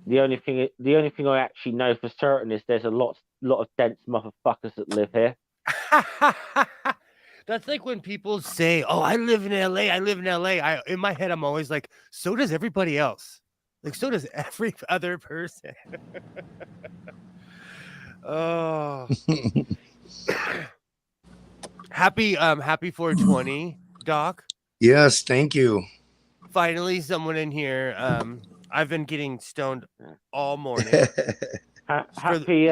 The only thing I actually know for certain is there's a lot of dense motherfuckers that live here. That's like when people say, "Oh, I live in LA. I live in LA." In my head, I'm always like, "So does everybody else. Like, so does every other person." Oh, happy 420, Doc. Yes, thank you. Finally, someone in here. I've been getting stoned all morning. Happy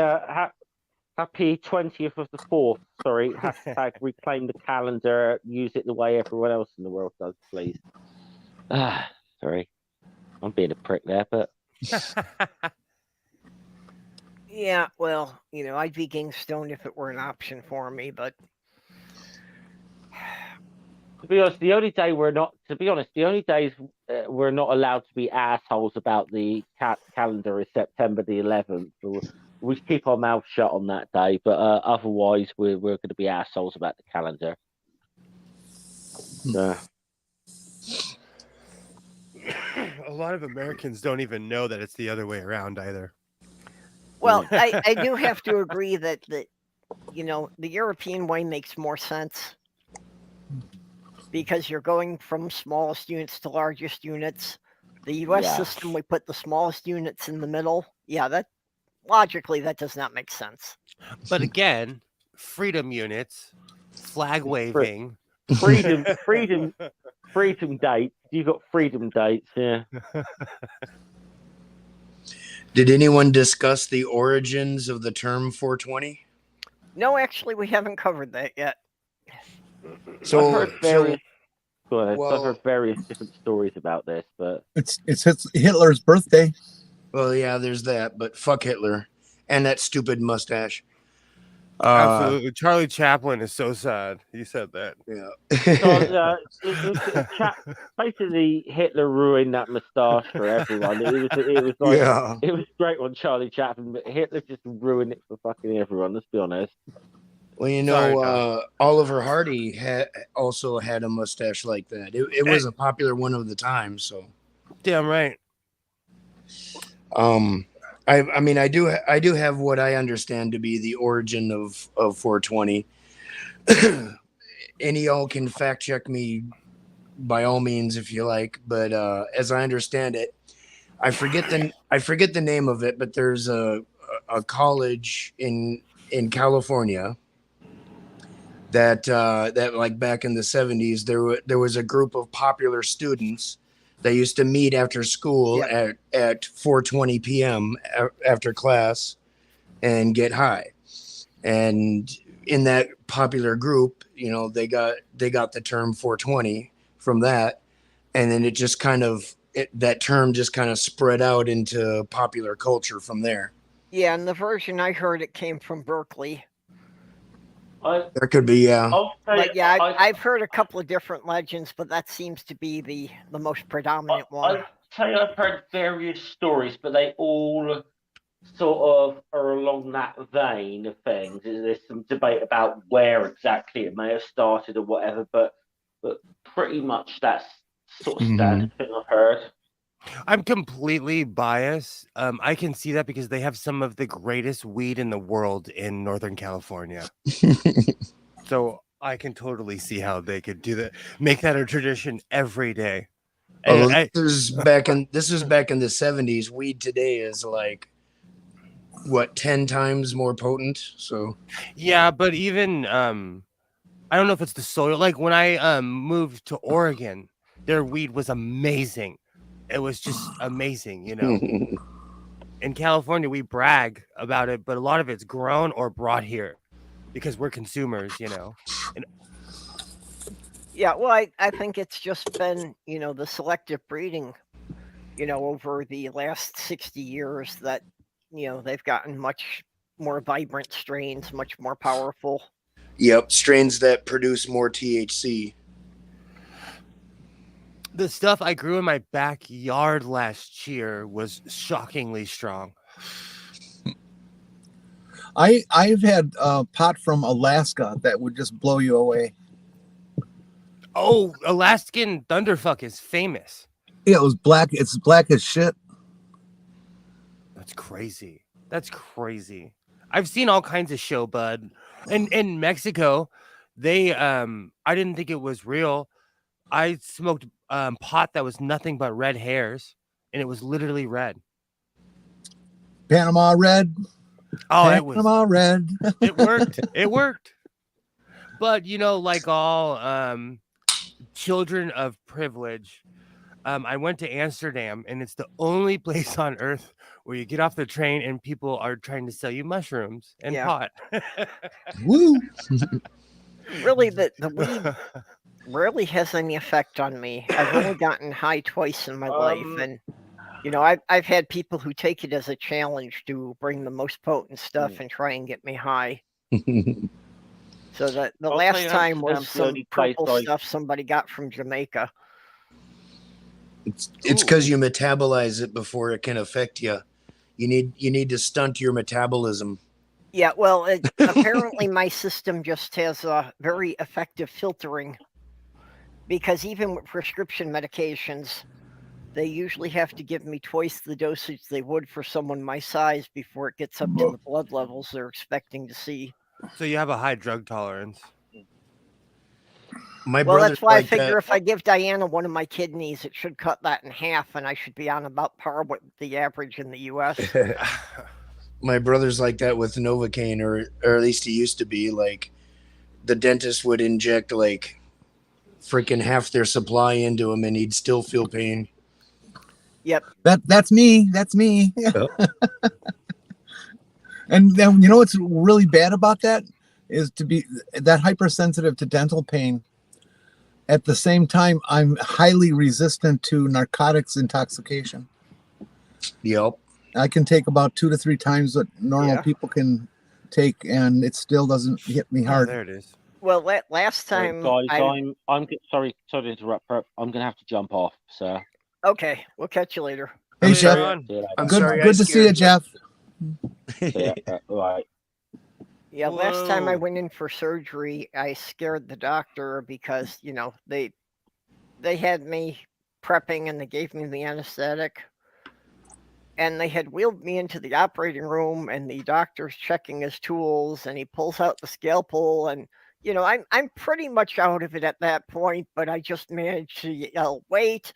20th of the 4th. Sorry. Hashtag reclaim the calendar. Use it the way everyone else in the world does, please. Sorry. I'm being a prick there, but Yeah, well, I'd be getting stoned if it were an option for me, but to be honest, the only days we're not allowed to be assholes about the calendar is September the 11th. We keep our mouths shut on that day, but otherwise we're going to be assholes about the calendar. A lot of Americans don't even know that it's the other way around either. well, I do have to agree that the European way makes more sense because you're going from smallest units to largest units. The U.S. system, we put the smallest units in the middle. Yeah, that logically that does not make sense. But again, freedom units, flag waving, freedom dates. You got freedom dates, yeah. Did anyone discuss the origins of the term 420? No, actually, we haven't covered that yet. So, I've heard well- various different stories about this, but It's Hitler's birthday. well, yeah, there's that, but fuck Hitler and that stupid mustache. absolutely. Charlie Chaplin is so sad. He said that. Yeah. basically Hitler ruined that moustache for everyone. It was like Yeah. it was great on Charlie Chaplin, but Hitler just ruined it for fucking everyone. Let's be honest. Well, Sorry, Oliver Hardy also had a mustache like that. It was a popular one of the time. So, Damn right. I mean, I do have what I understand to be the origin of 420. Any y'all can fact check me by all means if you like, but as I understand it, I forget the name of it, but there's a college in California that like back in the 70s there was a group of popular students that used to meet after school at 4:20 p.m. After class and get high. And in that popular group, they got the term 420 from that, and then it just that term just kind of spread out into popular culture from there. Yeah, and the version I heard, it came from Berkeley. There could be, yeah. But yeah, I've heard a couple of different legends, but that seems to be the most predominant one. I've heard various stories, but they all sort of are along that vein of things. There's some debate about where exactly it may have started or whatever, but pretty much that's sort of standard thing I've heard. I'm completely biased. I can see that because they have some of the greatest weed in the world in Northern California. So I can totally see how they could do that, make that a tradition every day. Although And this is back in the 70s. Weed today is like what 10 times more potent. So yeah, but even I don't know if it's the soil. Like when I moved to Oregon, their weed was amazing. It was just amazing, you know. In California, we brag about it, but a lot of it's grown or brought here because we're consumers, you know. And Yeah, well, I think it's just been, you know, the selective breeding, you know, over the last 60 years that, you know, they've gotten much more vibrant strains, much more powerful. Yep, strains that produce more THC. the stuff I grew in my backyard last year was shockingly strong. I've had pot from Alaska that would just blow you away. Oh, Alaskan Thunderfuck is famous. Yeah, it was black. It's black as shit. That's crazy. That's crazy. I've seen all kinds of show bud. And in Mexico, they I didn't think it was real. I smoked pot that was nothing but red hairs, and it was literally red. Panama red. Oh, Panama red. It worked. It worked. But you know, like all children of privilege, I went to Amsterdam, and it's the only place on earth where you get off the train and people are trying to sell you mushrooms and pot. Woo! Really, the weed rarely has any effect on me. I've only gotten high twice in my life, and you know, I've had people who take it as a challenge to bring the most potent stuff and try and get me high. So that the last time was some purple stuff somebody got from Jamaica. It's because you metabolize it before it can affect you. You need to stunt your metabolism. Yeah, well, apparently my system just has a very effective filtering, because even with prescription medications, they usually have to give me twice the dosage they would for someone my size before it gets up to the blood levels they're expecting to see. So you have a high drug tolerance. Well, that's why I figure if I give Diana one of my kidneys, it should cut that in half, and I should be on about par with the average in the U.S. My brother's like that with Novocaine, or at least he used to be. Like, the dentist would inject like freaking half their supply into him, and he'd still feel pain. Yep. That's me. That's me. And then, you know what's really bad about that is to be that hypersensitive to dental pain. At the same time, I'm highly resistant to narcotics intoxication. Yep. I can take about 2 to 3 times what normal people can take, and it still doesn't hit me hard. Oh, there it is. Well, last time, guys, I'm sorry to interrupt. I'm gonna have to jump off, sir. Okay, we'll catch you later. Hey, Jeff. Good to see you, Jeff. Right. Yeah, last time I went in for surgery, I scared the doctor because, you know, they had me prepping and they gave me the anesthetic. And they had wheeled me into the operating room, and the doctor's checking his tools, and he pulls out the scalpel, and you know, I'm pretty much out of it at that point, but I just managed to yell, "Wait!"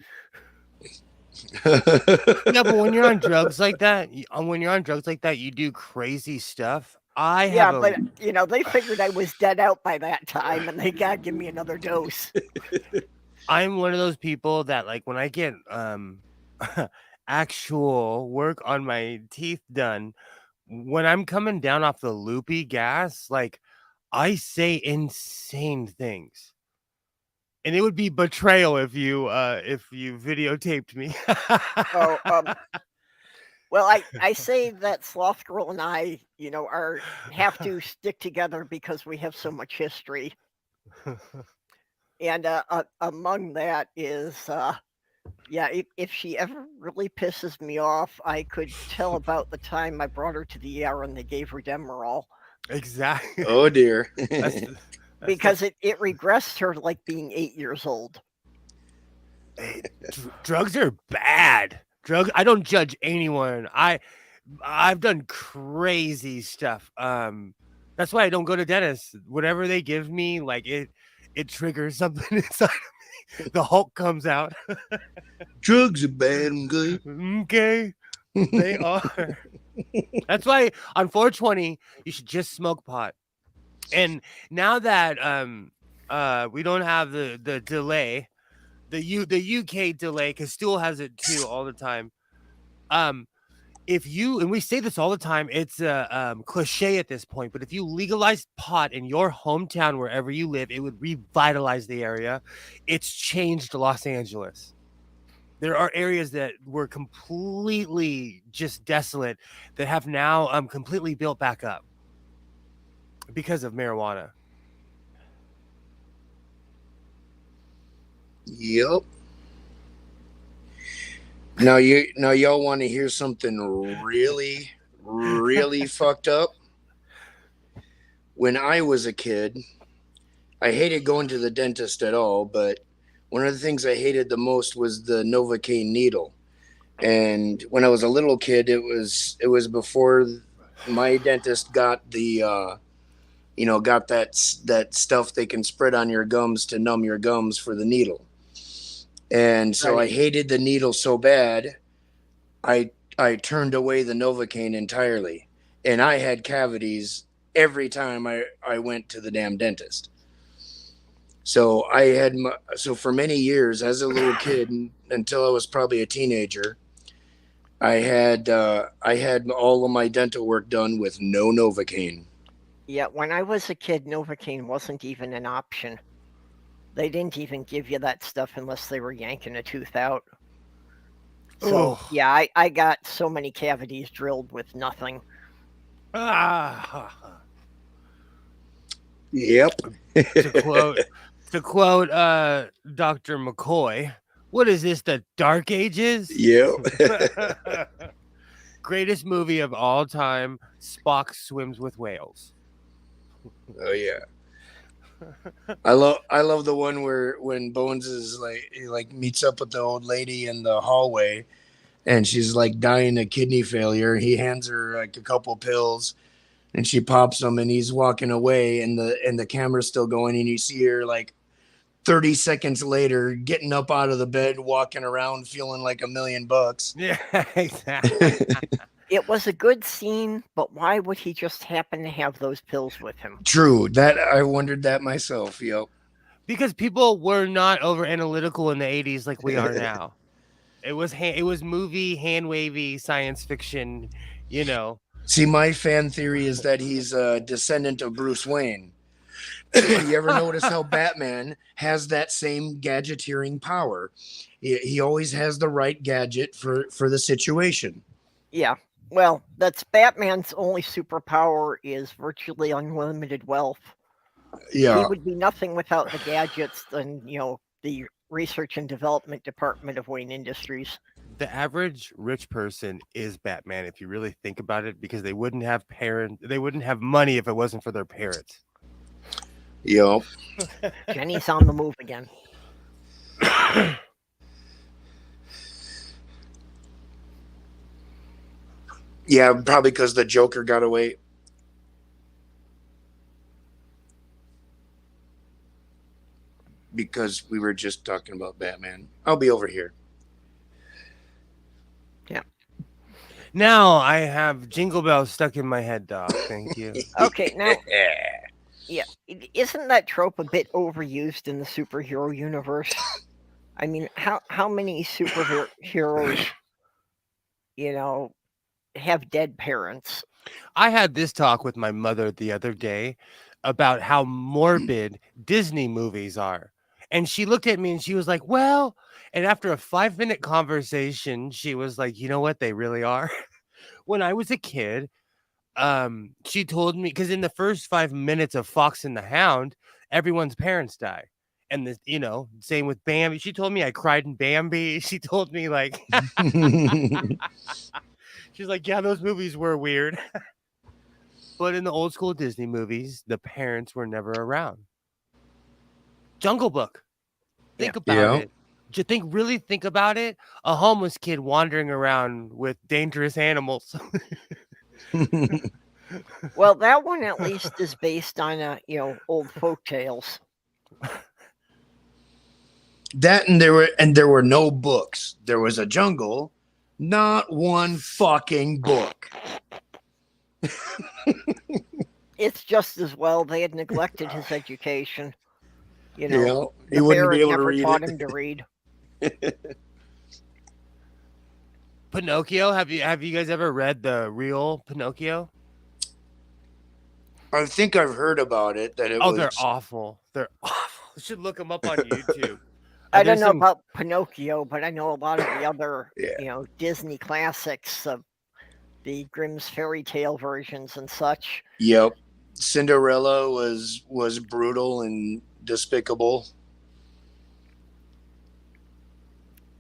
Yeah, but when you're on drugs like that, you do crazy stuff. But you know, they figured I was dead out by that time, and they gotta give me another dose. I'm one of those people that, like, when I get actual work on my teeth done, when I'm coming down off the loopy gas, like, I say insane things. And it would be betrayal if you videotaped me. Well, I say that Sloth Girl and I, you know, have to stick together because we have so much history. And among that is, if she ever really pisses me off, I could tell about the time I brought her to the ER and they gave her Demerol. Exactly. Oh dear. Because it regressed her like being 8 years old. Drugs are bad. I don't judge anyone. I've done crazy stuff. That's why I don't go to dentists. Whatever they give me, like it triggers something inside of me. The Hulk comes out. Drugs are bad and good. Okay. They are. That's why on 420 you should just smoke pot. And now that we don't have the delay, the UK delay, because Stool has it too all the time. If you, and we say this all the time, it's a cliche at this point, but if you legalized pot in your hometown wherever you live, it would revitalize the area. It's changed Los Angeles. There are areas that were completely just desolate that have now completely built back up because of marijuana. Yep. Now y'all want to hear something really, really fucked up? When I was a kid, I hated going to the dentist at all, but one of the things I hated the most was the Novocaine needle. And when I was a little kid, it was before my dentist got the got that stuff they can spread on your gums to numb your gums for the needle. And so I hated the needle so bad, I turned away the Novocaine entirely. And I had cavities every time I went to the damn dentist. So so for many years as a little kid, until I was probably a teenager, I had all of my dental work done with no Novocaine. Yeah, when I was a kid, Novocaine wasn't even an option. They didn't even give you that stuff unless they were yanking a tooth out. So, yeah, I got so many cavities drilled with nothing. Yep. To quote Dr. McCoy, what is this, the Dark Ages? Yep. Greatest movie of all time, Spock swims with whales. Oh yeah. I love the one where when Bones is like meets up with the old lady in the hallway and she's like dying of kidney failure. He hands her like a couple pills and she pops them and he's walking away and the camera's still going and you see her like 30 seconds later getting up out of the bed, walking around feeling like $1 million. Yeah, exactly. It was a good scene, but why would he just happen to have those pills with him? True. That I wondered that myself. Yep. Because people were not over analytical in the 80s like we are now. It was movie, hand wavy science fiction, you know. See, my fan theory is that he's a descendant of Bruce Wayne. You ever notice how Batman has that same gadgeteering power? He always has the right gadget for the situation. Yeah. Well, that's Batman's only superpower is virtually unlimited wealth. Yeah. He would be nothing without the gadgets and, the research and development department of Wayne Industries. The average rich person is Batman if you really think about it, because they wouldn't have money if it wasn't for their parents. Yep. Jenny's on the move again. Yeah, probably because the Joker got away. Because we were just talking about Batman. I'll be over here. Yeah. Now I have Jingle Bells stuck in my head, Doc. Thank you. Okay, now, yeah, isn't that trope a bit overused in the superhero universe? I mean, how many superheroes, have dead parents? I had this talk with my mother the other day about how morbid Disney movies are. And she looked at me and she was like, well, and after a 5-minute conversation, she was like, you know what? They really are. When I was a kid, she told me, because in the first 5 minutes of Fox and the Hound, everyone's parents die. And same with Bambi. She told me I cried in Bambi. She told me like, she's like, yeah, those movies were weird. But in the old school Disney movies, the parents were never around. Jungle Book. Think about it. really think about it. A homeless kid wandering around with dangerous animals. Well, that one at least is based on old folk tales. That and there were no books. There was a jungle, not one fucking book. It's just as well they had neglected his education. He The wouldn't bear be had able to never read taught it. him to read. Pinocchio, have you guys ever read the real Pinocchio? I think I've heard about it. That it Oh, was. they're awful. They're awful. You should look them up on YouTube. I don't There's know some- about Pinocchio, but I know a lot of the other, Yeah. Disney classics of the Grimm's fairy tale versions and such. Yep. Cinderella was brutal and despicable.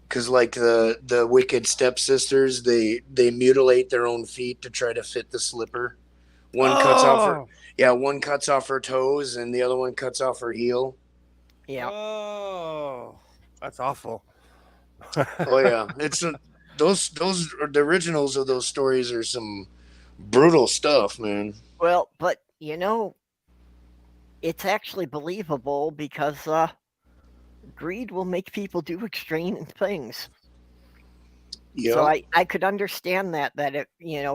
Because like the wicked stepsisters, they mutilate their own feet to try to fit the slipper. One cuts off her toes, and the other one cuts off her heel. Yeah. Oh, that's awful. Oh yeah, it's the originals of those stories are some brutal stuff, man. Well, but it's actually believable because greed will make people do extreme things. Yeah. So I could understand that it,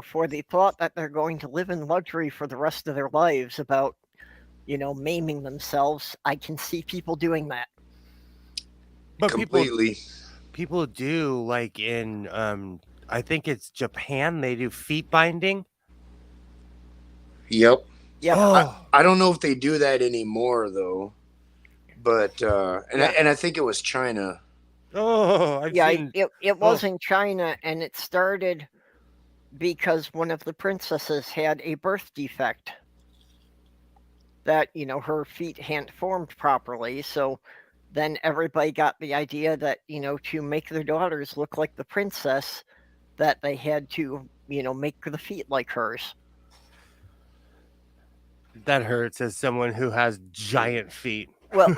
for the thought that they're going to live in luxury for the rest of their lives about, maiming themselves, I can see people doing that. But completely. people do, like in I think it's Japan, they do feet binding. Yep. Yeah. Oh. I don't know if they do that anymore though, but I think it was China. Oh, I've seen. It was in China, and it started because one of the princesses had a birth defect that, her feet hadn't formed properly. So then everybody got the idea that, to make their daughters look like the princess, that they had to, make the feet like hers. That hurts as someone who has giant feet. Well,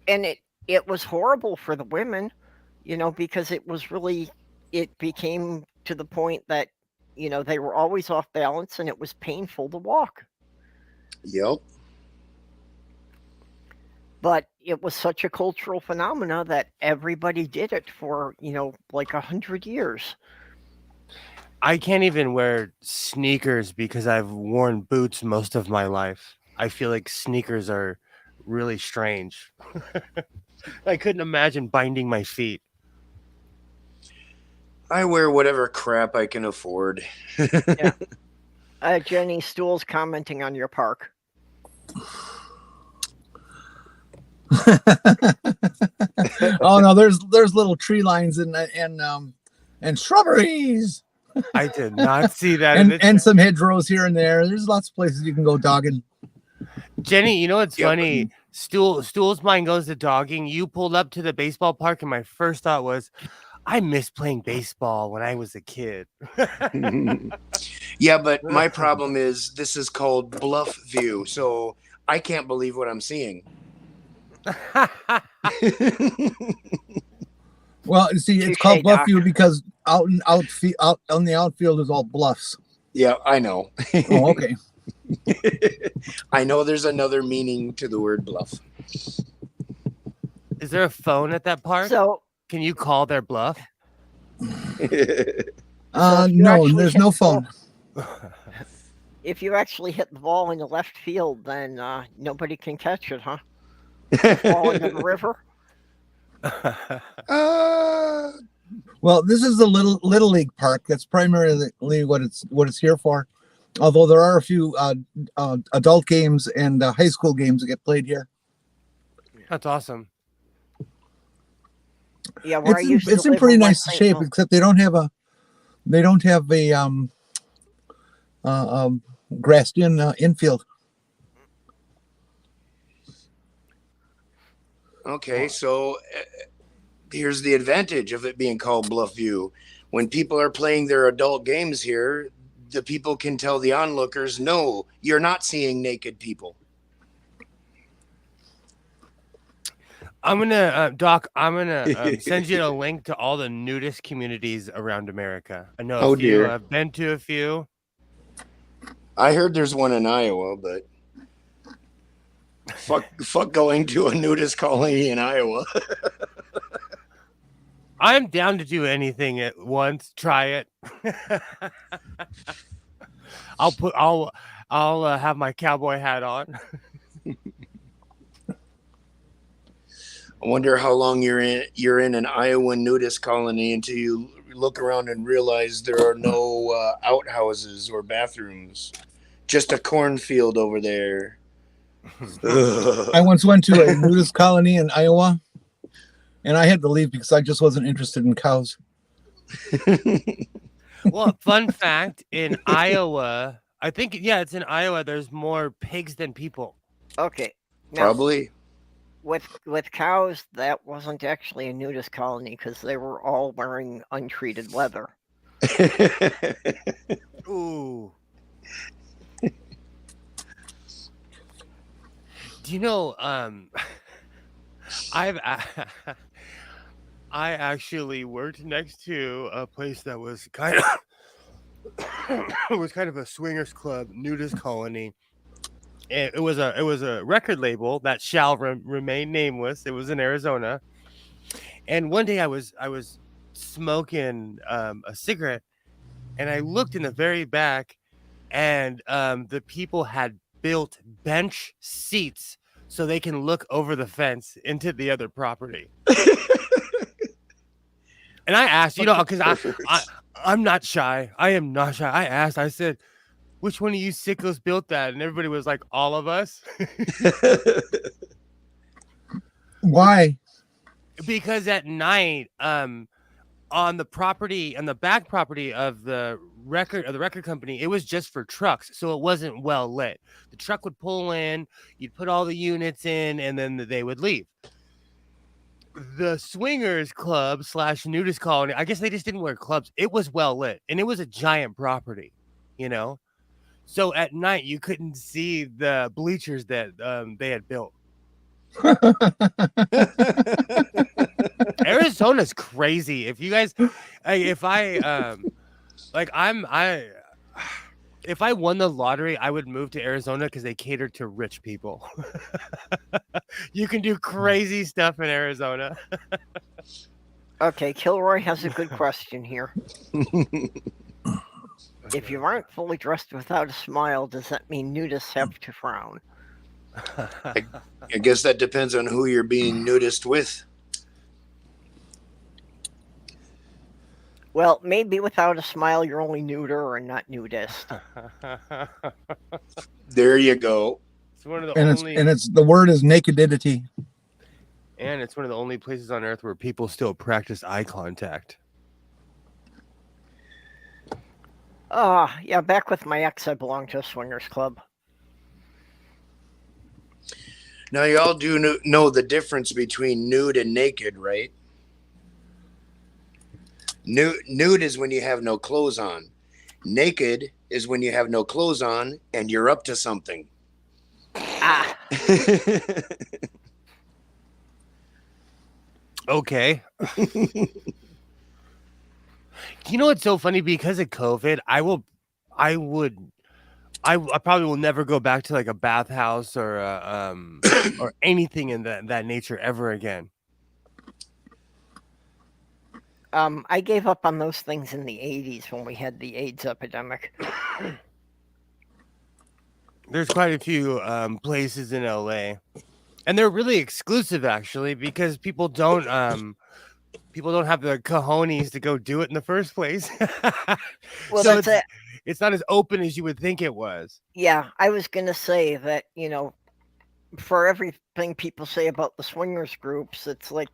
and it was horrible for the women, because it became to the point that, they were always off balance and it was painful to walk. Yep. But it was such a cultural phenomena that everybody did it for, like 100 years. I can't even wear sneakers because I've worn boots most of my life. I feel like sneakers are really strange. I couldn't imagine binding my feet. I wear whatever crap I can afford. Yeah. Jenny Stool's commenting on your park. Oh no, there's little tree lines and shrubberies. I did not see that. and some hedgerows here and there. There's lots of places you can go dogging. Jenny, you know what's Yep. funny? Stool's mind goes to dogging. You pulled up to the baseball park, and my first thought was, I miss playing baseball when I was a kid. Yeah, but my problem is this is called Bluff View, so I can't believe what I'm seeing. Well, you see, it's Touche, called Bluff Doc. View because out on the outfield is all bluffs. Yeah, I know. Oh, okay. I know there's another meaning to the word bluff. Is there a phone at that park? So Can you call their bluff? if you No, actually there's hit no the ball- phone. if you actually hit the ball in the left field, then nobody can catch it, huh? Fall into the river. Well, this is the little league park. That's primarily what it's here for. Although there are a few adult games and high school games that get played here. That's awesome. Yeah, where I used It's to in live pretty in nice West St. shape, Paul. except they don't have a grassed in infield. Okay, so here's the advantage of it being called Bluff View. When people are playing their adult games here, the people can tell the onlookers, no, you're not seeing naked people. I'm gonna, Doc. I'm gonna send you a link to all the nudist communities around America. I know a Oh, few. dear. I've been to a few. I heard there's one in Iowa, but fuck going to a nudist colony in Iowa. I'm down to do anything at once. Try it. I'll have my cowboy hat on. I wonder how long you're in an Iowa nudist colony until you look around and realize there are no outhouses or bathrooms, just a cornfield over there. I once went to a nudist colony in Iowa, and I had to leave because I just wasn't interested in cows. Well, fun fact, in Iowa, I think, yeah, it's in Iowa, there's more pigs than people. Okay. Now, Probably. with cows, that wasn't actually a nudist colony because they were all wearing untreated leather. Ooh. Do you know, I actually worked next to a place that was kind of a swingers club, nudist colony. And it was a record label that shall remain nameless. It was in Arizona. And one day I was smoking a cigarette, and I looked in the very back, and the people had built bench seats so they can look over the fence into the other property. And I asked, because I'm not shy. I am not shy. I asked, I said, which one of you sickos built that? And everybody was like, all of us. Why? Because at night, on the property, on the back property of the record company, it was just for trucks, so it wasn't well lit. The truck would pull in, you'd put all the units in, and then they would leave. The swingers club / nudist colony, I guess they just didn't wear clubs. It was well lit, and it was a giant property, So at night you couldn't see the bleachers that they had built. Arizona's crazy. If you guys, if I won the lottery, I would move to Arizona because they cater to rich people. You can do crazy stuff in Arizona. Okay, Kilroy has a good question here. If you aren't fully dressed without a smile, does that mean nudists have to frown? I guess that depends on who you're being nudist with. Well, maybe without a smile, you're only neuter and not nudist. There you go. It's one of the it's the word is nakedity. And it's one of the only places on earth where people still practice eye contact. Yeah, back with my ex, I belonged to a swingers club. Now, y'all do know the difference between nude and naked, right? Nude is when you have no clothes on. Naked is when you have no clothes on and you're up to something. Okay. You know what's so funny? Because of COVID, I probably will never go back to like a bathhouse or or anything in that nature ever again. I gave up on those things in the 80s when we had the AIDS epidemic. There's quite a few places in LA, and they're really exclusive actually because people don't have the cojones to go do it in the first place. Well, so that's it. It's not as open as you would think it was. Yeah, I was going to say that, for everything people say about the swingers groups, it's like,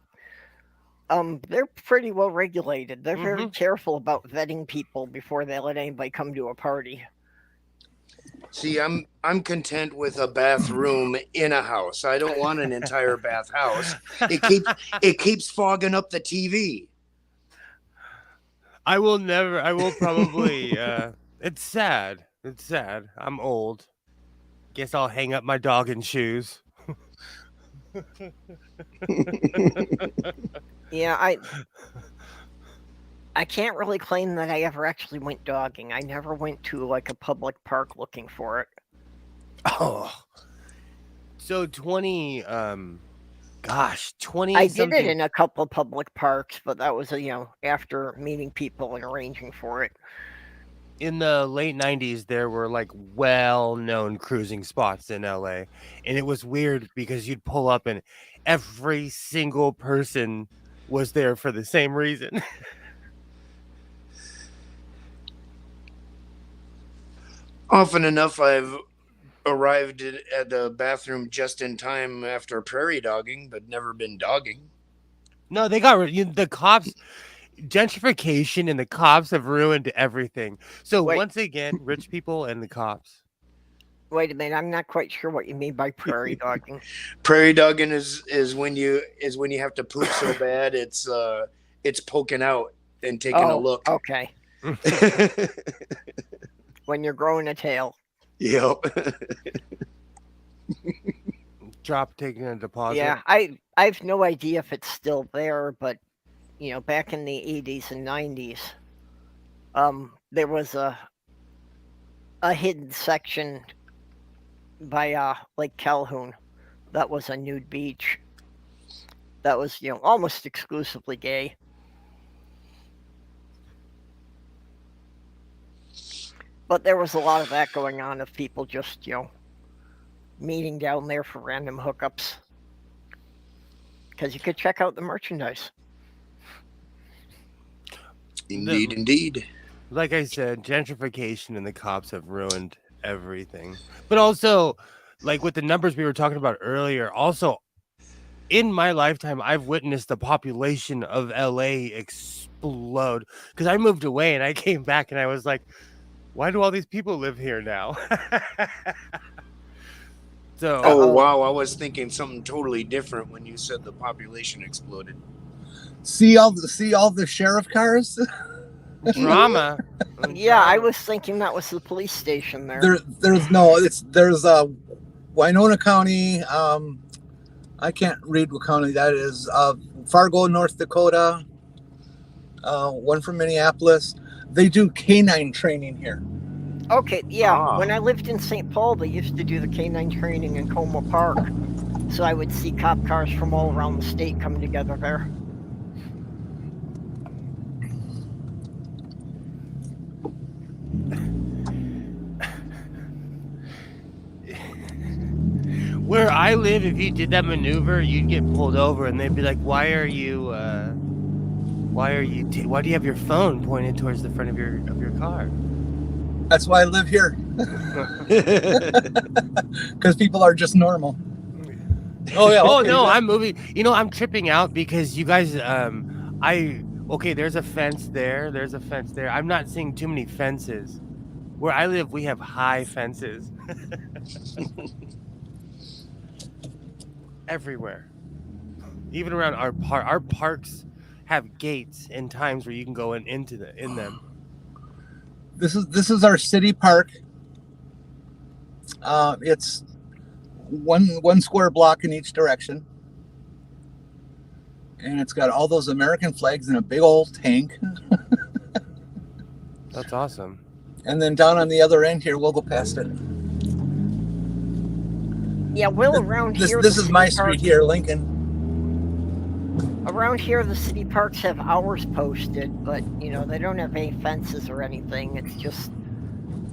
they're pretty well regulated. They're very careful about vetting people before they let anybody come to a party. See, I'm content with a bathroom in a house. I don't want an entire bathhouse. It keeps fogging up the TV. I will probably it's sad. It's sad. I'm old. Guess I'll hang up my dog in shoes. Yeah, I can't really claim that I ever actually went dogging. I never went to like a public park looking for it. Oh, so 20 20 I did something. it in a couple public parks, but that was after meeting people and arranging for it. In the late 90s, there were like well-known cruising spots in LA, and it was weird because you'd pull up and every single person was there for the same reason. Often enough, I've arrived at the bathroom just in time after prairie dogging, but never been dogging. No, they got the cops. Gentrification and the cops have ruined everything. So Wait. once again, rich people and the cops. Wait a minute, I'm not quite sure what you mean by prairie dogging. Prairie dogging is when you have to poop so bad it's poking out and taking a look. Okay. When you're growing a tail. Yep. Taking a deposit. Yeah, I have no idea if it's still there, but back in the 80s and 90s, there was a hidden section by Lake Calhoun that was a nude beach that was almost exclusively gay. But there was a lot of that going on of people just meeting down there for random hookups because you could check out the merchandise. Indeed. Like I said, gentrification and the cops have ruined everything. But also, like with the numbers we were talking about earlier, also in my lifetime, I've witnessed the population of LA explode because I moved away and I came back and I was like, why do all these people live here now? Wow, I was thinking something totally different when you said the population exploded. See all the sheriff cars? Drama. Yeah, I was thinking that was the police station there. There's Winona County. I can't read what county that is. Fargo, North Dakota. One from Minneapolis. They do canine training here. Okay, yeah. When I lived in St. Paul, they used to do the canine training in Como Park. So I would see cop cars from all around the state coming together there. Where I live, if you did that maneuver, you'd get pulled over and they'd be like, why do you have your phone pointed towards the front of your car? That's why I live here. Because people are just normal. Oh yeah. Oh no, I'm moving. I'm tripping out because you guys there's a fence there. There's a fence there. I'm not seeing too many fences. Where I live, we have high fences. Everywhere. Even around our parks have gates and times where you can go in them. This is our city park. It's one square block in each direction, and it's got all those American flags in a big old tank. That's awesome. And then down on the other end here, we'll go past it. Yeah, around here. This is my street here, Lincoln. Around here, the city parks have hours posted, but they don't have any fences or anything. It's just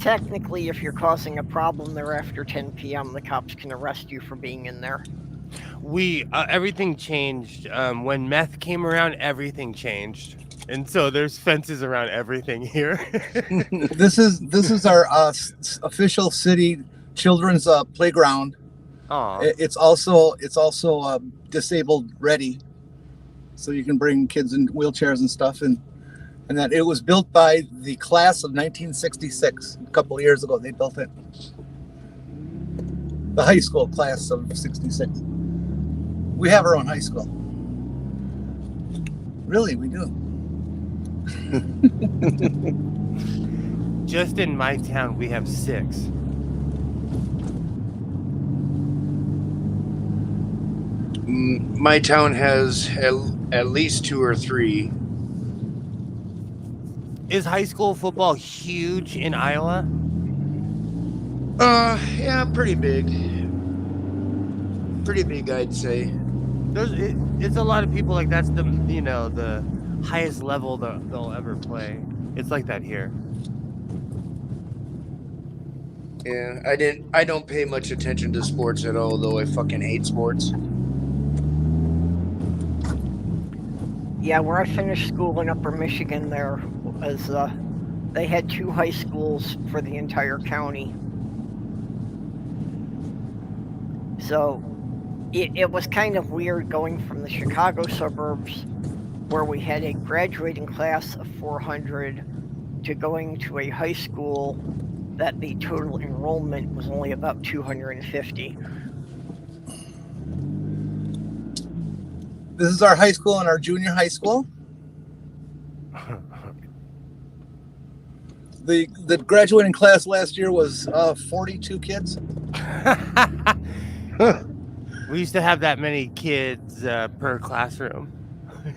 technically, if you're causing a problem there after 10 p.m., the cops can arrest you for being in there. Everything changed when meth came around. Everything changed, and so there's fences around everything here. This is our official city children's playground. Aww. It's also disabled ready. So you can bring kids in wheelchairs and stuff, and that it was built by the class of 1966. A couple of years ago, they built it. The high school class of '66. We have our own high school. Really, we do. Just in my town, we have 6. My town has at least 2 or 3. Is high school football huge in Iowa? Yeah, pretty big. Pretty big, I'd say. It's a lot of people. Like, that's the the highest level that they'll ever play. It's like that here. Yeah, I don't pay much attention to sports at all, though I fucking hate sports. Yeah, where I finished school in Upper Michigan, there was they had 2 high schools for the entire county. So it was kind of weird going from the Chicago suburbs, where we had a graduating class of 400, to going to a high school that the total enrollment was only about 250. This is our high school and our junior high school. The graduating class last year was 42 kids. We used to have that many kids per classroom.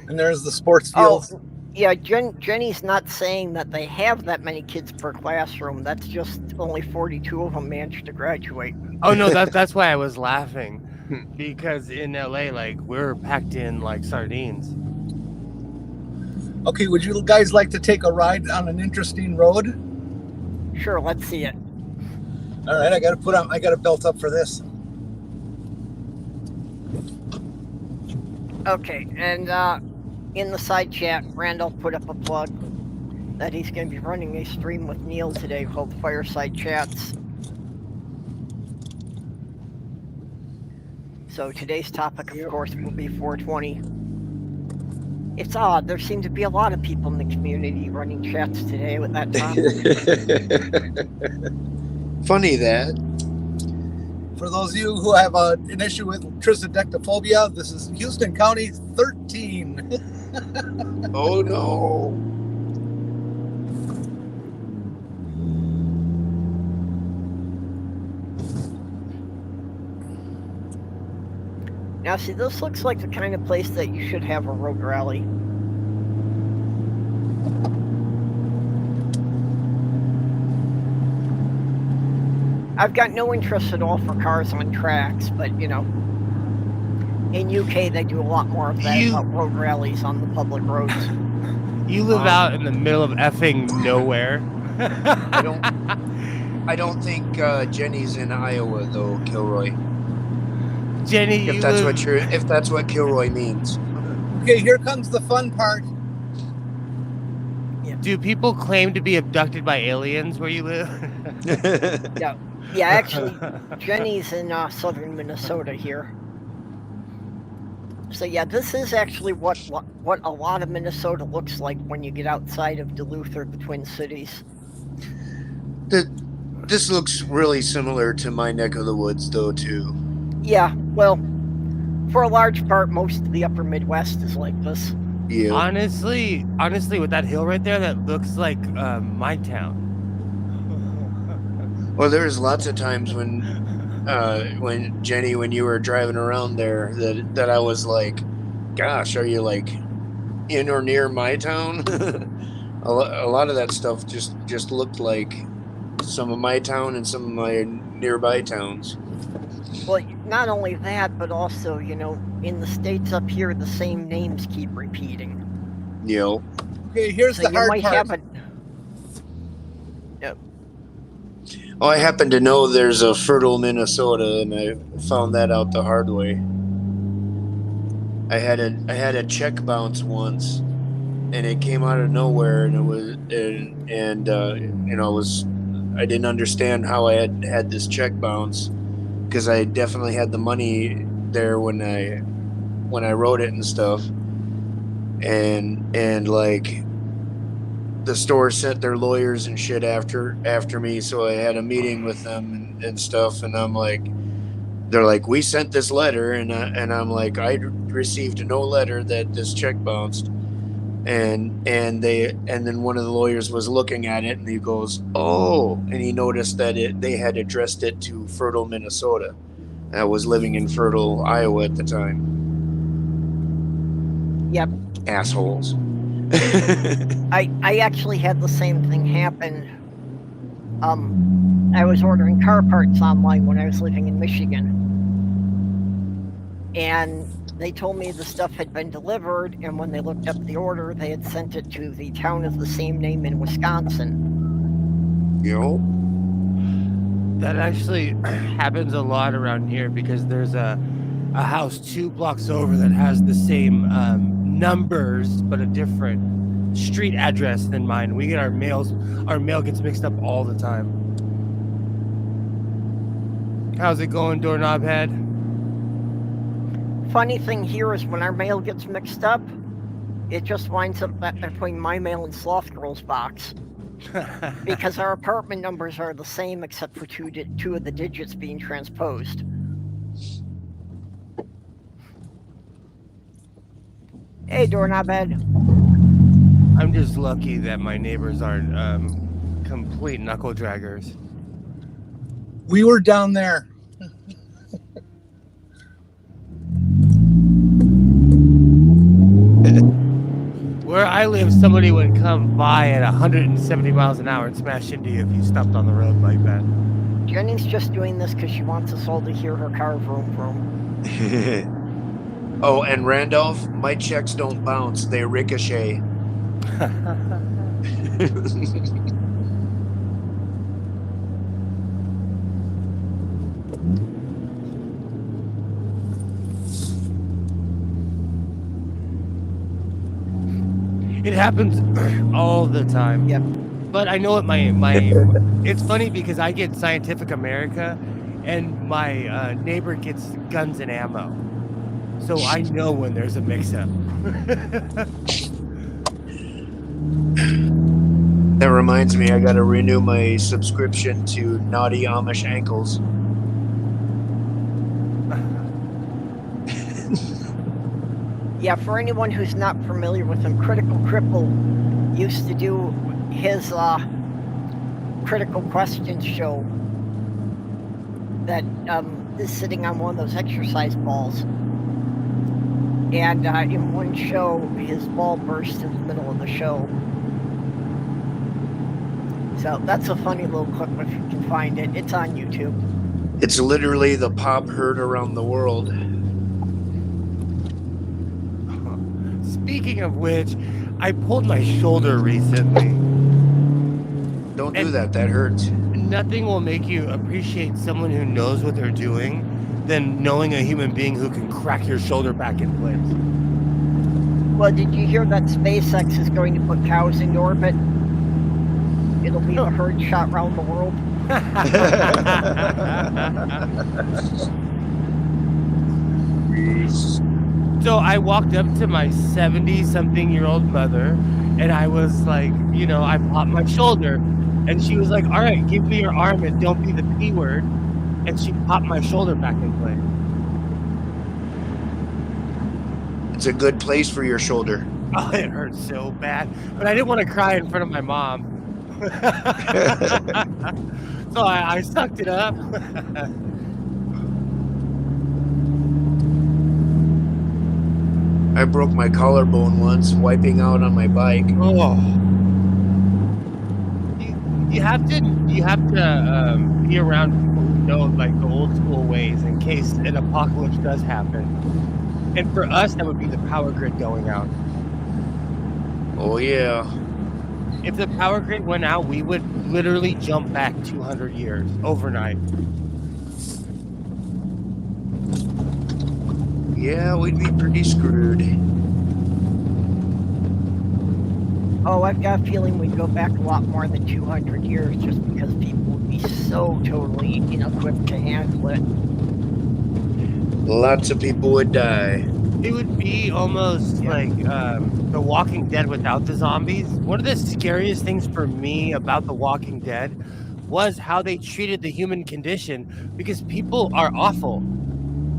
And there's the sports fields. Oh, yeah, Jenny's not saying that they have that many kids per classroom. That's just only 42 of them managed to graduate. Oh no, that's why I was laughing, because in LA, like, we're packed in like sardines. Okay, would you guys like to take a ride on an interesting road? Sure, let's see it. All right, I got to belt up for this. Okay, and in the side chat, Randall put up a plug that he's going to be running a stream with Neil today called Fireside Chats. So today's topic, of course, will be 420. It's odd, there seem to be a lot of people in the community running chats today with that topic. Funny that. For those of you who have an issue with trichodectophobia, this is Houston County 13. Oh no. Now see, this looks like the kind of place that you should have a road rally. I've got no interest at all for cars on tracks, but you know, in UK they do a lot more of that about road rallies on the public roads. You live out in the middle of effing nowhere. I don't think Jenny's in Iowa though, Kilroy. Jenny, if that's what Kilroy means. Okay, here comes the fun part. Yeah. Do people claim to be abducted by aliens where you live? Yeah, actually, Jenny's in southern Minnesota here. So yeah, this is actually what a lot of Minnesota looks like when you get outside of Duluth or the Twin Cities. This looks really similar to my neck of the woods, though, too. Yeah, well, for a large part, most of the upper Midwest is like this. Yeah. Honestly, with that hill right there, that looks like my town. Well, there's lots of times when Jenny, when you were driving around there, that I was like, gosh, are you like in or near my town? a lot of that stuff just looked like some of my town and some of my nearby towns. Well, not only that, but also, you know, in the states up here, the same names keep repeating. Yep. Okay, here's So the you hard might part. have a... Yep. Oh, I happen to know there's a Fertile, Minnesota, and I found that out the hard way. I had a check bounce once, and it came out of nowhere, and it was I didn't understand how I had this check bounce, because I definitely had the money there when I wrote it and stuff, and like the store sent their lawyers and shit after me, so I had a meeting with them and stuff, and I'm like, they're like, we sent this letter, and I'm like, I received no letter that this check bounced, and then one of the lawyers was looking at it, and he goes, oh, and he noticed that they had addressed it to Fertile, Minnesota. I was living in Fertile, Iowa at the time. Yep. Assholes. I actually had the same thing happen. I was ordering car parts online when I was living in Michigan, and they told me the stuff had been delivered, and when they looked up the order, they had sent it to the town of the same name in Wisconsin. Yo. That actually happens a lot around here because there's a house 2 blocks over that has the same numbers but a different street address than mine. We get our mail gets mixed up all the time. How's it going, doorknob head? Funny thing here is when our mail gets mixed up, it just winds up between my mail and Sloth Girl's box. Because our apartment numbers are the same except for two of the digits being transposed. Hey, doorknob head. I'm just lucky that my neighbors aren't complete knuckle draggers. We were down there. Where I live, somebody would come by at 170 miles an hour and smash into you if you stopped on the road like that. Jenny's just doing this because she wants us all to hear her car vroom vroom. Oh, and Randolph, my checks don't bounce, they ricochet. It happens all the time. Yep. But I know what my it's funny because I get Scientific America and my neighbor gets Guns and Ammo. So I know when there's a mix-up. That reminds me, I gotta renew my subscription to Naughty Amish Ankles. Yeah, for anyone who's not familiar with him, Critical Cripple used to do his Critical Questions show that is sitting on one of those exercise balls. And in one show, his ball burst in the middle of the show. So that's a funny little clip if you can find it. It's on YouTube. It's literally the pop heard around the world. Speaking of which, I pulled my shoulder recently. Don't do that, that hurts. Nothing will make you appreciate someone who knows what they're doing than knowing a human being who can crack your shoulder back in place. Well, did you hear that SpaceX is going to put cows into orbit? It'll be the herd shot around the world. So I walked up to my 70-something-year-old mother, and I was like, you know, I popped my shoulder, and she was like, all right, give me your arm and don't be the P word. And she popped my shoulder back in place. It's a good place for your shoulder. Oh, it hurt so bad. But I didn't want to cry in front of my mom. So I sucked it up. I broke my collarbone once wiping out on my bike. Oh. You have to be around people who know like the old school ways in case an apocalypse does happen. And for us, that would be the power grid going out. Oh yeah. If the power grid went out, we would literally jump back 200 years overnight. Yeah, we'd be pretty screwed. Oh, I've got a feeling we'd go back a lot more than 200 years just because people would be so totally inequipped to handle it. Lots of people would die. It would be almost like The Walking Dead without the zombies. One of the scariest things for me about The Walking Dead was how they treated the human condition, because people are awful.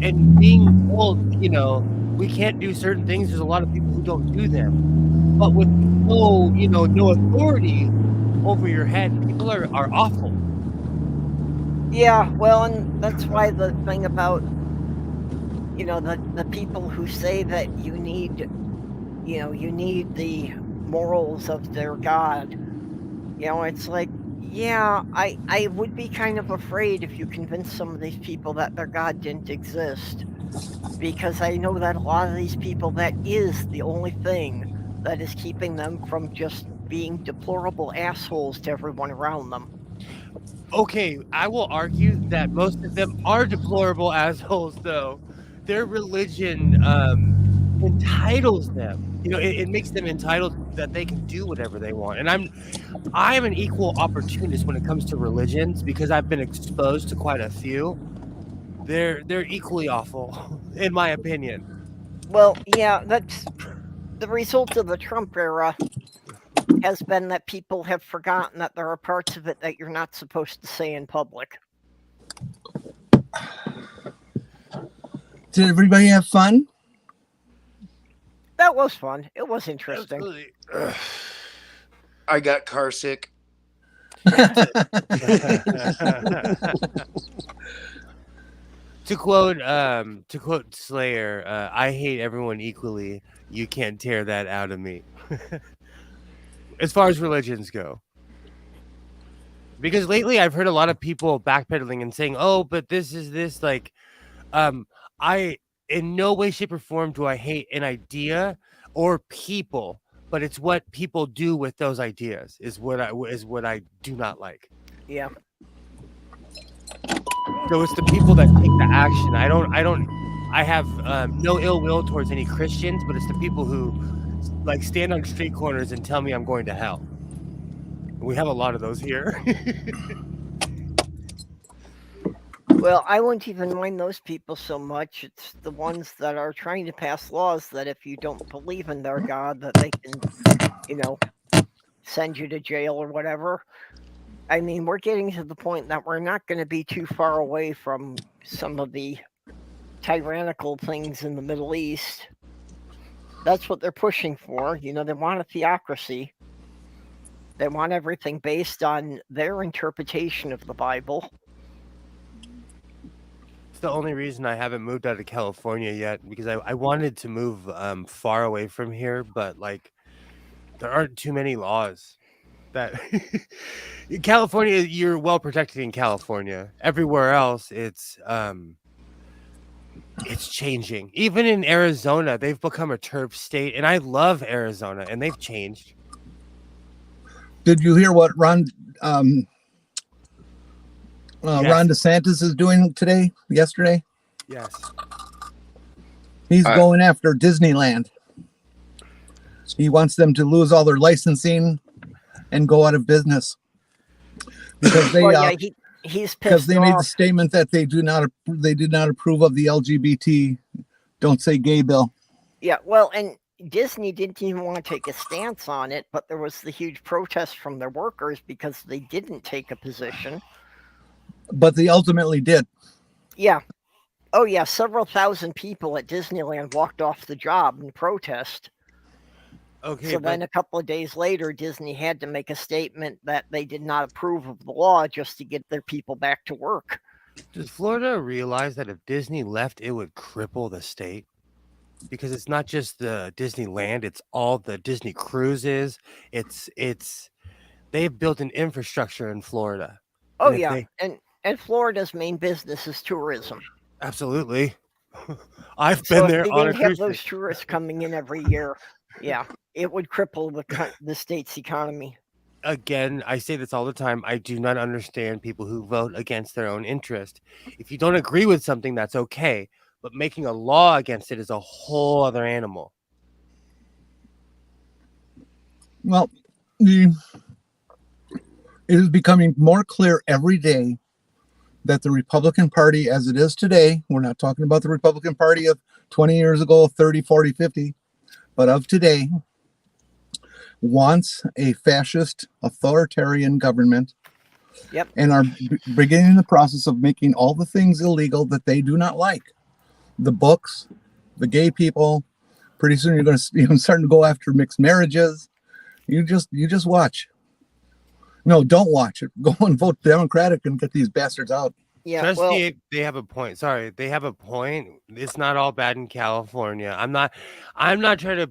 And being told, you know, we can't do certain things, there's a lot of people who don't do them. But with no authority over your head, people are awful. Yeah, well, and that's why the thing about, you know, the people who say that you need you need the morals of their God. It's like, yeah, I would be kind of afraid if you convince some of these people that their God didn't exist. Because I know that a lot of these people, that is the only thing that is keeping them from just being deplorable assholes to everyone around them. Okay, I will argue that most of them are deplorable assholes, though. Their religion entitles them. It makes them entitled that they can do whatever they want. And I'm an equal opportunist when it comes to religions because I've been exposed to quite a few. They're equally awful, in my opinion. Well, yeah, that's the result of the Trump era has been that people have forgotten that there are parts of it that you're not supposed to say in public. Did everybody have fun? That was fun. It was interesting. Absolutely. I got car sick. To quote Slayer, I hate everyone equally. You can't tear that out of me. As far as religions go. Because lately I've heard a lot of people backpedaling and saying, oh, but this is this, like, I in no way, shape, or form do I hate an idea or people, but it's what people do with those ideas is what I do not like. Yeah. So it's the people that take the action. I have no ill will towards any Christians, but it's the people who like stand on street corners and tell me I'm going to hell. We have a lot of those here. Well, I wouldn't even mind those people so much. It's the ones that are trying to pass laws that if you don't believe in their God, that they can, send you to jail or whatever. I mean, we're getting to the point that we're not going to be too far away from some of the tyrannical things in the Middle East. That's what they're pushing for. They want a theocracy. They want everything based on their interpretation of the Bible. It's the only reason I haven't moved out of California yet, because I wanted to move far away from here, but like there aren't too many laws that in California, you're well protected in California. Everywhere else, it's changing. Even in Arizona, they've become a turf state, and I love Arizona, and they've changed. Did you hear what Ron Yes. Ron DeSantis is doing yesterday? Yes. He's going after Disneyland. He wants them to lose all their licensing and go out of business because they he's because pissed they made the off. statement that they did not approve of the LGBT "Don't Say Gay" bill. Yeah, well, and Disney didn't even want to take a stance on it, but there was the huge protest from their workers because they didn't take a position. But they ultimately did. Yeah. Oh, yeah. Several thousand people at Disneyland walked off the job in protest. Okay. So then a couple of days later, Disney had to make a statement that they did not approve of the law just to get their people back to work. Does Florida realize that if Disney left, it would cripple the state? Because it's not just the Disneyland, it's all the Disney cruises. They've built an infrastructure in Florida. Oh, yeah. And Florida's main business is tourism. Absolutely. I've So been there if they on a didn't have cruise those ship. tourists coming in every year, yeah, it would cripple the state's economy. Again, I say this all the time. I do not understand people who vote against their own interest. If you don't agree with something, that's okay. But making a law against it is a whole other animal. Well, it is becoming more clear every day that the Republican Party, as it is today, we're not talking about the Republican Party of 20 years ago, 30, 40, 50, but of today, wants a fascist authoritarian government. Yep. And are beginning the process of making all the things illegal that they do not like. The books, the gay people. Pretty soon you're going to starting to go after mixed marriages. You just watch. No, don't watch it. Go and vote Democratic and get these bastards out. Yeah, Trust well, they have a point. Sorry, they have a point. It's not all bad in California. I'm not trying to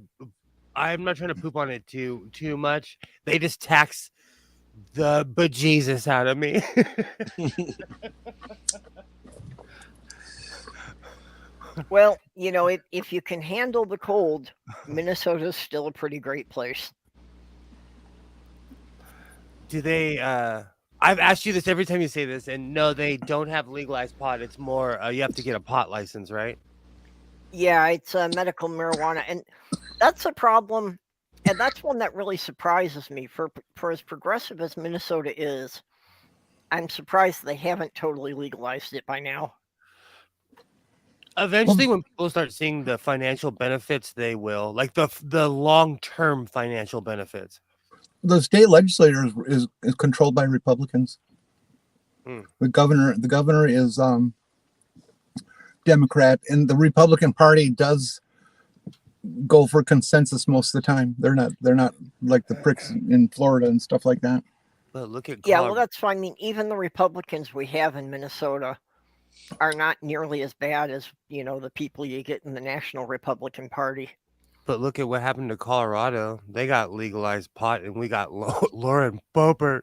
I'm not trying to poop on it too much. They just tax the bejesus out of me. Well, if you can handle the cold, Minnesota's still a pretty great place. Do they? I've asked you this every time you say this, and no, they don't have legalized pot. It's more you have to get a pot license, right? Yeah, it's medical marijuana, and that's a problem. And that's one that really surprises me. For as progressive as Minnesota is, I'm surprised they haven't totally legalized it by now. Eventually, when people start seeing the financial benefits, they will, like the long-term financial benefits. The state legislature is controlled by Republicans. The governor is Democrat, and the Republican Party does go for consensus most of the time. They're not like the pricks in Florida and stuff like that. But look at well, that's fine. I mean, even the Republicans we have in Minnesota are not nearly as bad as the people you get in the National Republican Party. But look at what happened to Colorado. They got legalized pot, and we got Lauren Boebert.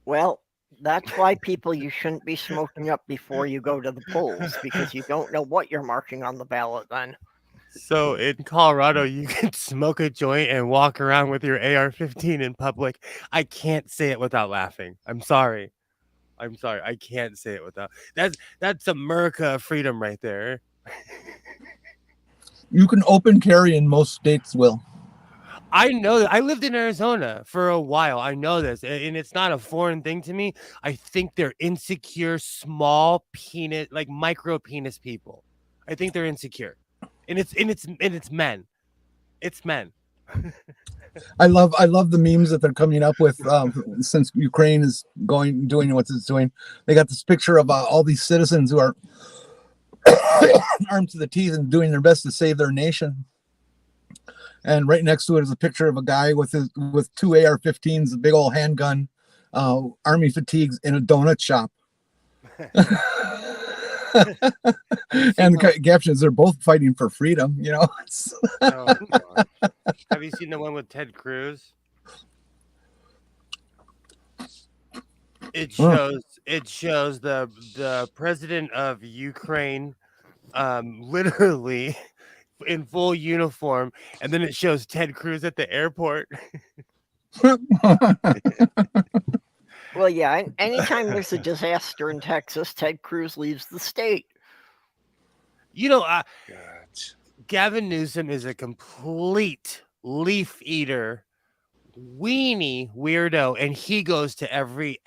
Well, that's why you shouldn't be smoking up before you go to the polls, because you don't know what you're marking on the ballot then. So in Colorado, you can smoke a joint and walk around with your AR-15 in public. I can't say it without laughing. I'm sorry. I can't say it without. That's America freedom right there. You can open carry in most states, Will. I know that. I lived in Arizona for a while. I know this, and it's not a foreign thing to me. I think they're insecure, small penis, like micro penis people. I think they're insecure, and it's men. It's men. I love the memes that they're coming up with since Ukraine is doing what it's doing. They got this picture of all these citizens who are armed to the teeth and doing their best to save their nation. And right next to it is a picture of a guy with two AR-15s, a big old handgun, army fatigues in a donut shop. And the captions, they're both fighting for freedom, Oh, have you seen the one with Ted Cruz? It shows the president of Ukraine literally in full uniform, and then it shows Ted Cruz at the airport. Well, yeah, anytime there's a disaster in Texas, Ted Cruz leaves the state. Gavin Newsom is a complete leaf eater, weenie weirdo, and he goes to every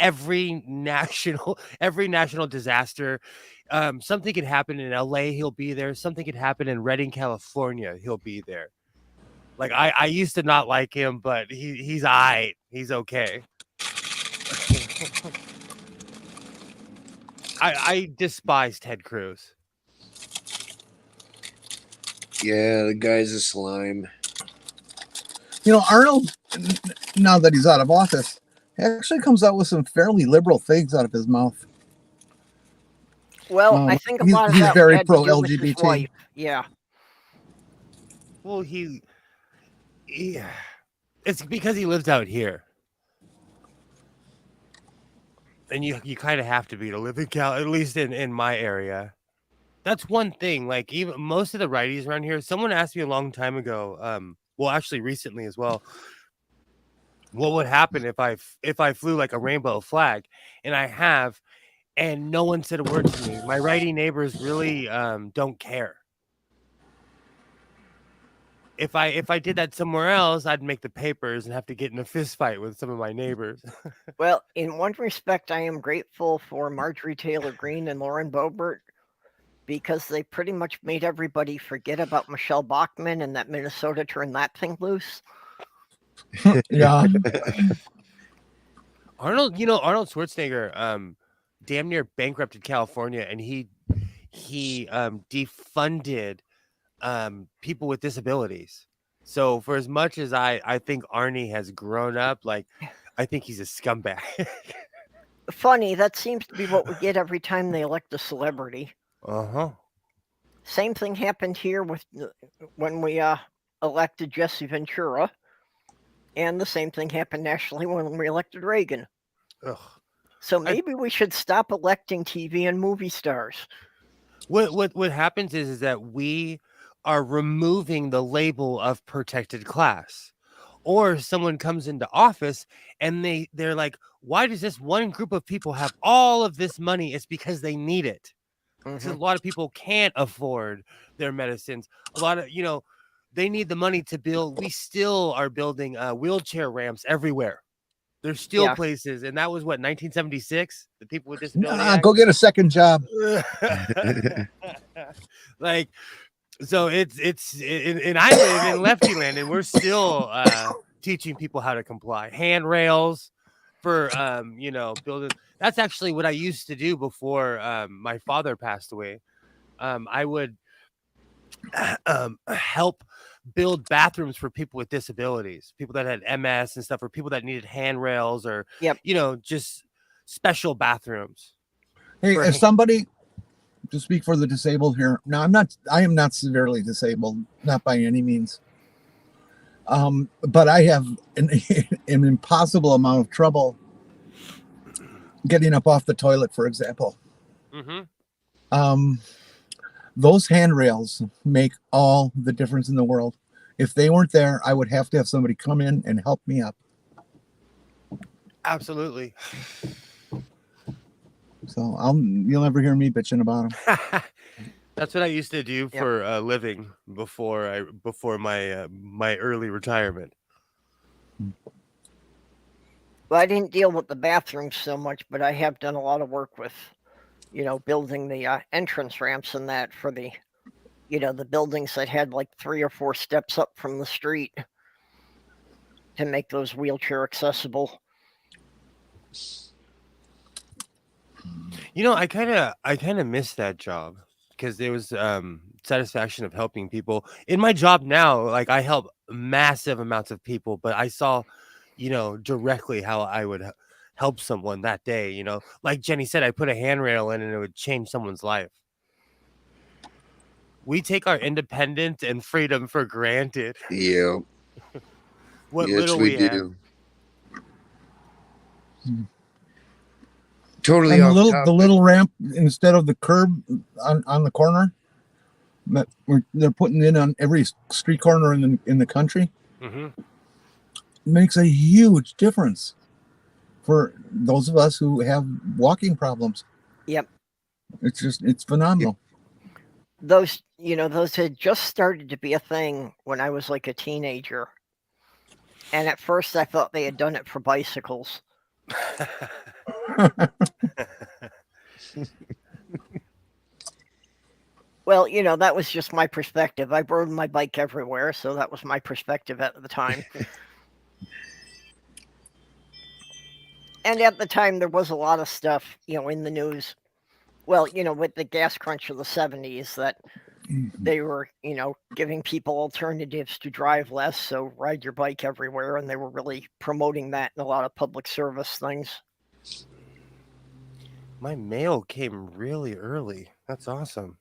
national disaster. Something could happen in LA, he'll be there. Something could happen in Redding, California, he'll be there. Like I used to not like him, but he's aight. He's okay. I despise Ted Cruz. Yeah, the guy's a slime. Arnold, now that he's out of office, actually comes out with some fairly liberal things out of his mouth. Well, I think a lot of that very had to do with his pro-LGBT. wife. Yeah. Well, it's because he lives out here. And you kind of have to be to live in Cal, at least in my area. That's one thing. Like even most of the righties around here, someone asked me a long time ago, well, actually recently as well, what would happen if I flew like a rainbow flag, and I have, and no one said a word to me. My righty neighbors really don't care. If I did that somewhere else, I'd make the papers and have to get in a fist fight with some of my neighbors. Well, in one respect, I am grateful for Marjorie Taylor Greene and Lauren Boebert, because they pretty much made everybody forget about Michelle Bachmann and that Minnesota turned that thing loose. Yeah. Arnold Schwarzenegger damn near bankrupted California, and he defunded people with disabilities. So for as much as I think Arnie has grown up, like I think he's a scumbag. Funny, that seems to be what we get every time they elect a celebrity. Uh-huh. Same thing happened here with when we elected Jesse Ventura, and the same thing happened nationally when we elected Reagan. Ugh. So maybe we should stop electing TV and movie stars. What happens is that we are removing the label of protected class. Or someone comes into office and they're like, why does this one group of people have all of this money? It's because they need it. Because a lot of people can't afford their medicines. A lot of, they need the money to build. We still are building wheelchair ramps everywhere. There's still places. And that was what, 1976? The people with disability. Go get a second job. Like, so it's and I live in Lefty Land, and we're still teaching people how to comply. Handrails for building. That's actually what I used to do before my father passed away. I would help build bathrooms for people with disabilities, people that had MS and stuff, or people that needed handrails, or just special bathrooms. Hey, if somebody, to speak for the disabled here, now I am not severely disabled, not by any means. But I have an impossible amount of trouble getting up off the toilet, for example. Those handrails make all the difference in the world. If they weren't there, I would have to have somebody come in and help me up. Absolutely. So you'll never hear me bitching about them. That's what I used to do for a living before my early retirement. Well, I didn't deal with the bathrooms so much, but I have done a lot of work with, building the entrance ramps and that for the, the buildings that had like 3 or 4 steps up from the street to make those wheelchair accessible. I kind of miss that job because there was satisfaction of helping people. In my job now, like I help massive amounts of people, but I saw, directly how I would help someone that day. Like Jenny said, I put a handrail in and it would change someone's life. We take our independence and freedom for granted. Yeah. What yes, little we do. Totally. And the little ramp instead of the curb on the corner that they're putting in on every street corner in the country makes a huge difference for those of us who have walking problems. Yep. It's phenomenal. Those had just started to be a thing when I was like a teenager. And at first I thought they had done it for bicycles. Well, that was just my perspective. I rode my bike everywhere, so that was my perspective at the time. And at the time, there was a lot of stuff, in the news. Well, with the gas crunch of the 70s, that they were, giving people alternatives to drive less, so ride your bike everywhere, and they were really promoting that in a lot of public service things. My mail came really early. That's awesome.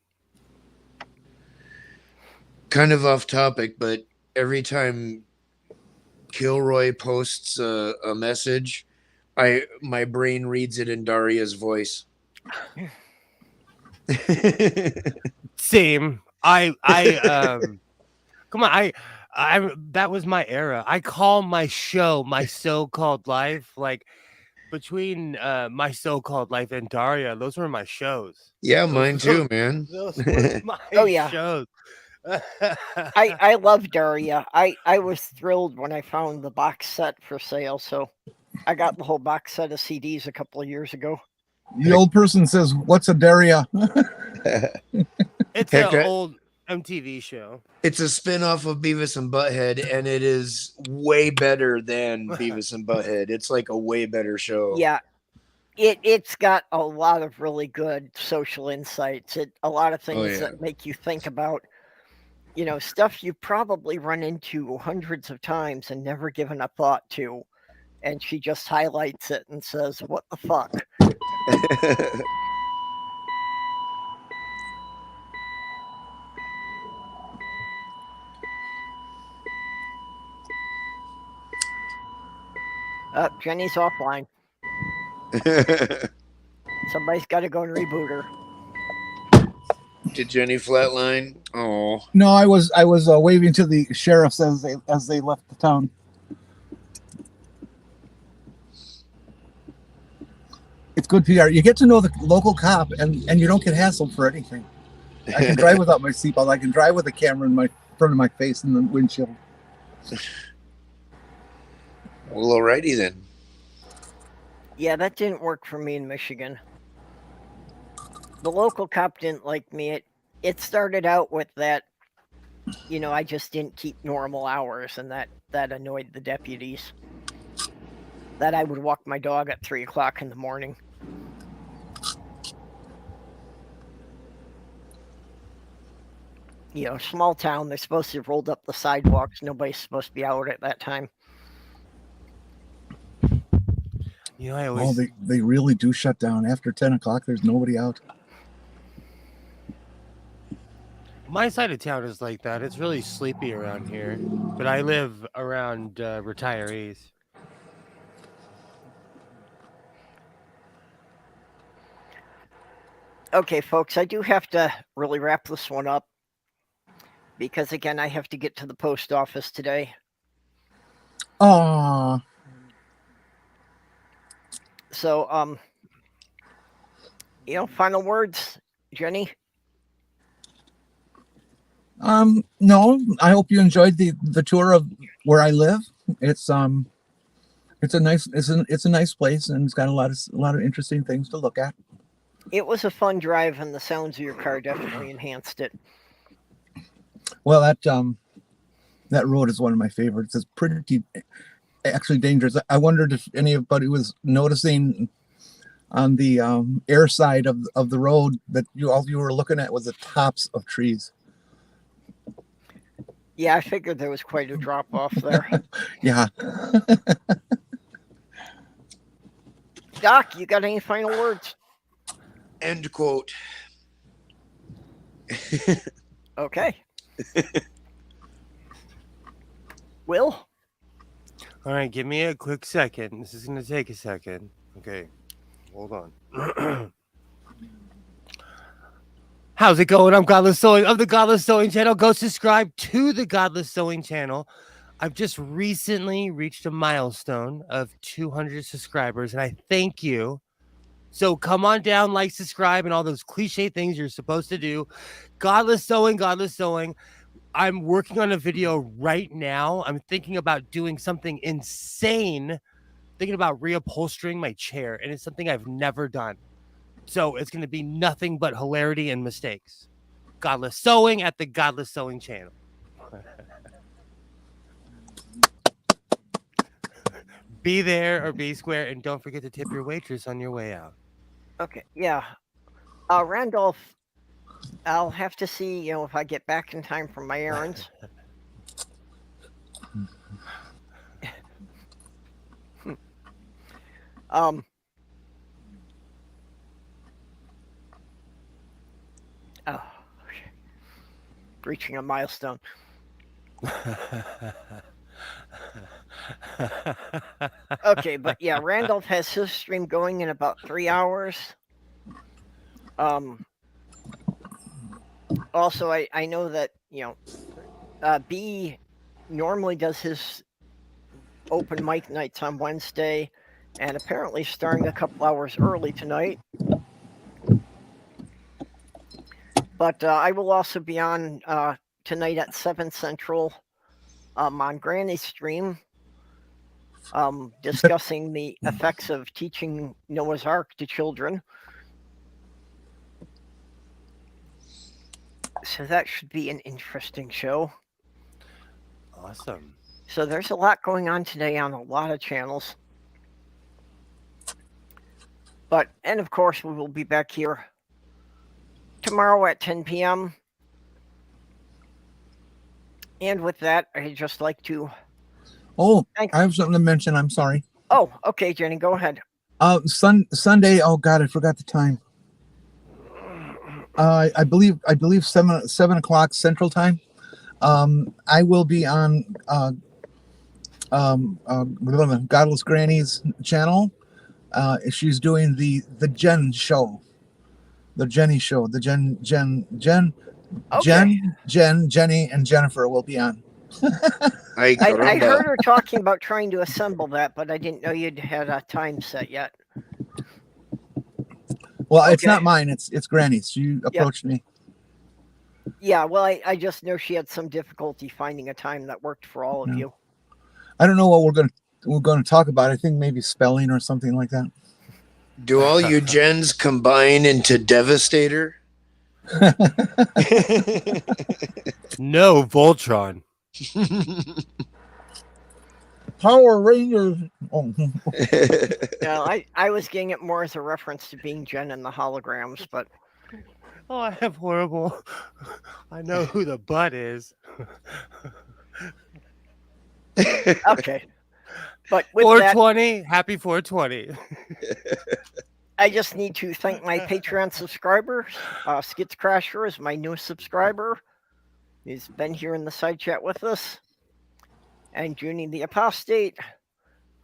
Kind of off topic, but every time Kilroy posts a message, my brain reads it in Daria's voice. Same. I come on, I that was my era. I call my show my so-called life. Like between my so-called life and Daria, those were my shows. Yeah, mine too, man. Those were my shows. I love Daria. I was thrilled when I found the box set for sale, so I got the whole box set of CDs a couple of years ago. The old person says, "What's a Daria?" It's an old MTV show. It's a spin-off of Beavis and Butthead, and it is way better than Beavis and Butthead. It's like a way better show. Yeah. It's got a lot of really good social insights. A lot of things that make you think about, stuff you probably run into hundreds of times and never given a thought to. And she just highlights it and says, "What the fuck?" Jenny's offline. Somebody's got to go and reboot her. Did Jenny flatline? Oh, No, I was waving to the sheriffs as they left the town. It's good PR. You get to know the local cop, and you don't get hassled for anything. I can drive without my seatbelt. I can drive with a camera in my front of my face and the windshield. well, alrighty then. Yeah, that didn't work for me in Michigan. The local cop didn't like me. It started out with that, I just didn't keep normal hours, and that annoyed the deputies. That I would walk my dog at 3 o'clock in the morning. Small town, they're supposed to have rolled up the sidewalks. Nobody's supposed to be out at that time. I always... they really do shut down after 10 o'clock. There's nobody out. My side of town is like that. It's really sleepy around here, but I live around retirees. Okay, folks, I do have to really wrap this one up because, again, I have to get to the post office today. Aww. So, final words, Jenny? No, I hope you enjoyed the tour of where I live. It's a nice place, and it's got a lot of interesting things to look at. It was a fun drive, and the sounds of your car definitely enhanced it. Well, that road is one of my favorites. It's pretty actually dangerous. I wondered if anybody was noticing on the air side of the road that all you were looking at was the tops of trees. Yeah, I figured there was quite a drop off there. Yeah. Doc, you got any final words? End quote. Okay. Will? All right, give me a quick second. This is going to take a second. Okay, hold on. How's it going? I'm Godless Sewing of the Godless Sewing channel. Go subscribe to the Godless Sewing channel. I've just recently reached a milestone of 200 subscribers, and I thank you. So come on down, like, subscribe, and all those cliche things you're supposed to do. Godless Sewing, Godless Sewing. I'm working on a video right now. I'm thinking about doing something insane, thinking about reupholstering my chair, and it's something I've never done. So it's going to be nothing but hilarity and mistakes. Godless Sewing at the Godless Sewing channel. Be there or be square, and don't forget to tip your waitress on your way out. Okay, yeah. Randolph, I'll have to see, if I get back in time for my errands. Reaching a milestone. Okay, but yeah, Randolph has his stream going in about 3 hours. Also, I know that, B normally does his open mic nights on Wednesday, and apparently starting a couple hours early tonight. But I will also be on tonight at 7 Central on Granny's stream, discussing the effects of teaching Noah's Ark to children. So that should be an interesting show. Awesome. So there's a lot going on today on a lot of channels. And of course, we will be back here tomorrow at 10 p.m. And with that, I'd just like to... Oh, I have something to mention. I'm sorry. Oh, okay, Jenny, go ahead. Sunday. Oh God, I forgot the time. I believe 7 o'clock Central Time. I will be on Godless Granny's channel. She's doing the Jen show, the Jenny show, the Jenny, and Jennifer will be on. Ay, I caramba. heard her talking about trying to assemble that, but I didn't know you'd had a time set yet. Well, it's Okay. not mine. It's Granny's. She approached me. Yeah, well, I just know she had some difficulty finding a time that worked for all of you. I don't know what we're going to talk about. I think maybe spelling or something like that. Do all you gens combine into Devastator? No, Voltron. Power Rangers. Oh. Yeah, I was getting it more as a reference to being Jen and the holograms, but Oh, I have horrible. I know who the butt is. okay. But with that, 420, happy 420. I just need to thank my Patreon subscribers. Skits Crasher is my newest subscriber. He's been here in the side chat with us. And Jyuni the Apostate,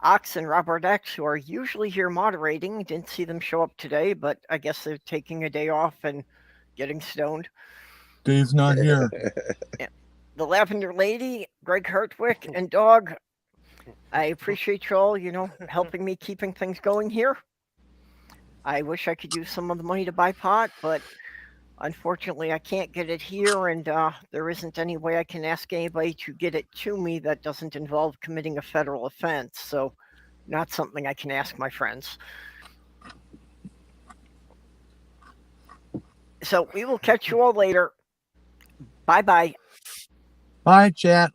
Ox, and Robert X, who are usually here moderating. Didn't see them show up today, but I guess they're taking a day off and getting stoned. Dave's not here. The Lavender Lady, Greg Hartwick, and Dog. I appreciate you all, helping me keeping things going here. I wish I could use some of the money to buy pot, but unfortunately I can't get it here, and there isn't any way I can ask anybody to get it to me that doesn't involve committing a federal offense, so not something I can ask my friends. So we will catch you all later. Bye-bye. Bye, chat.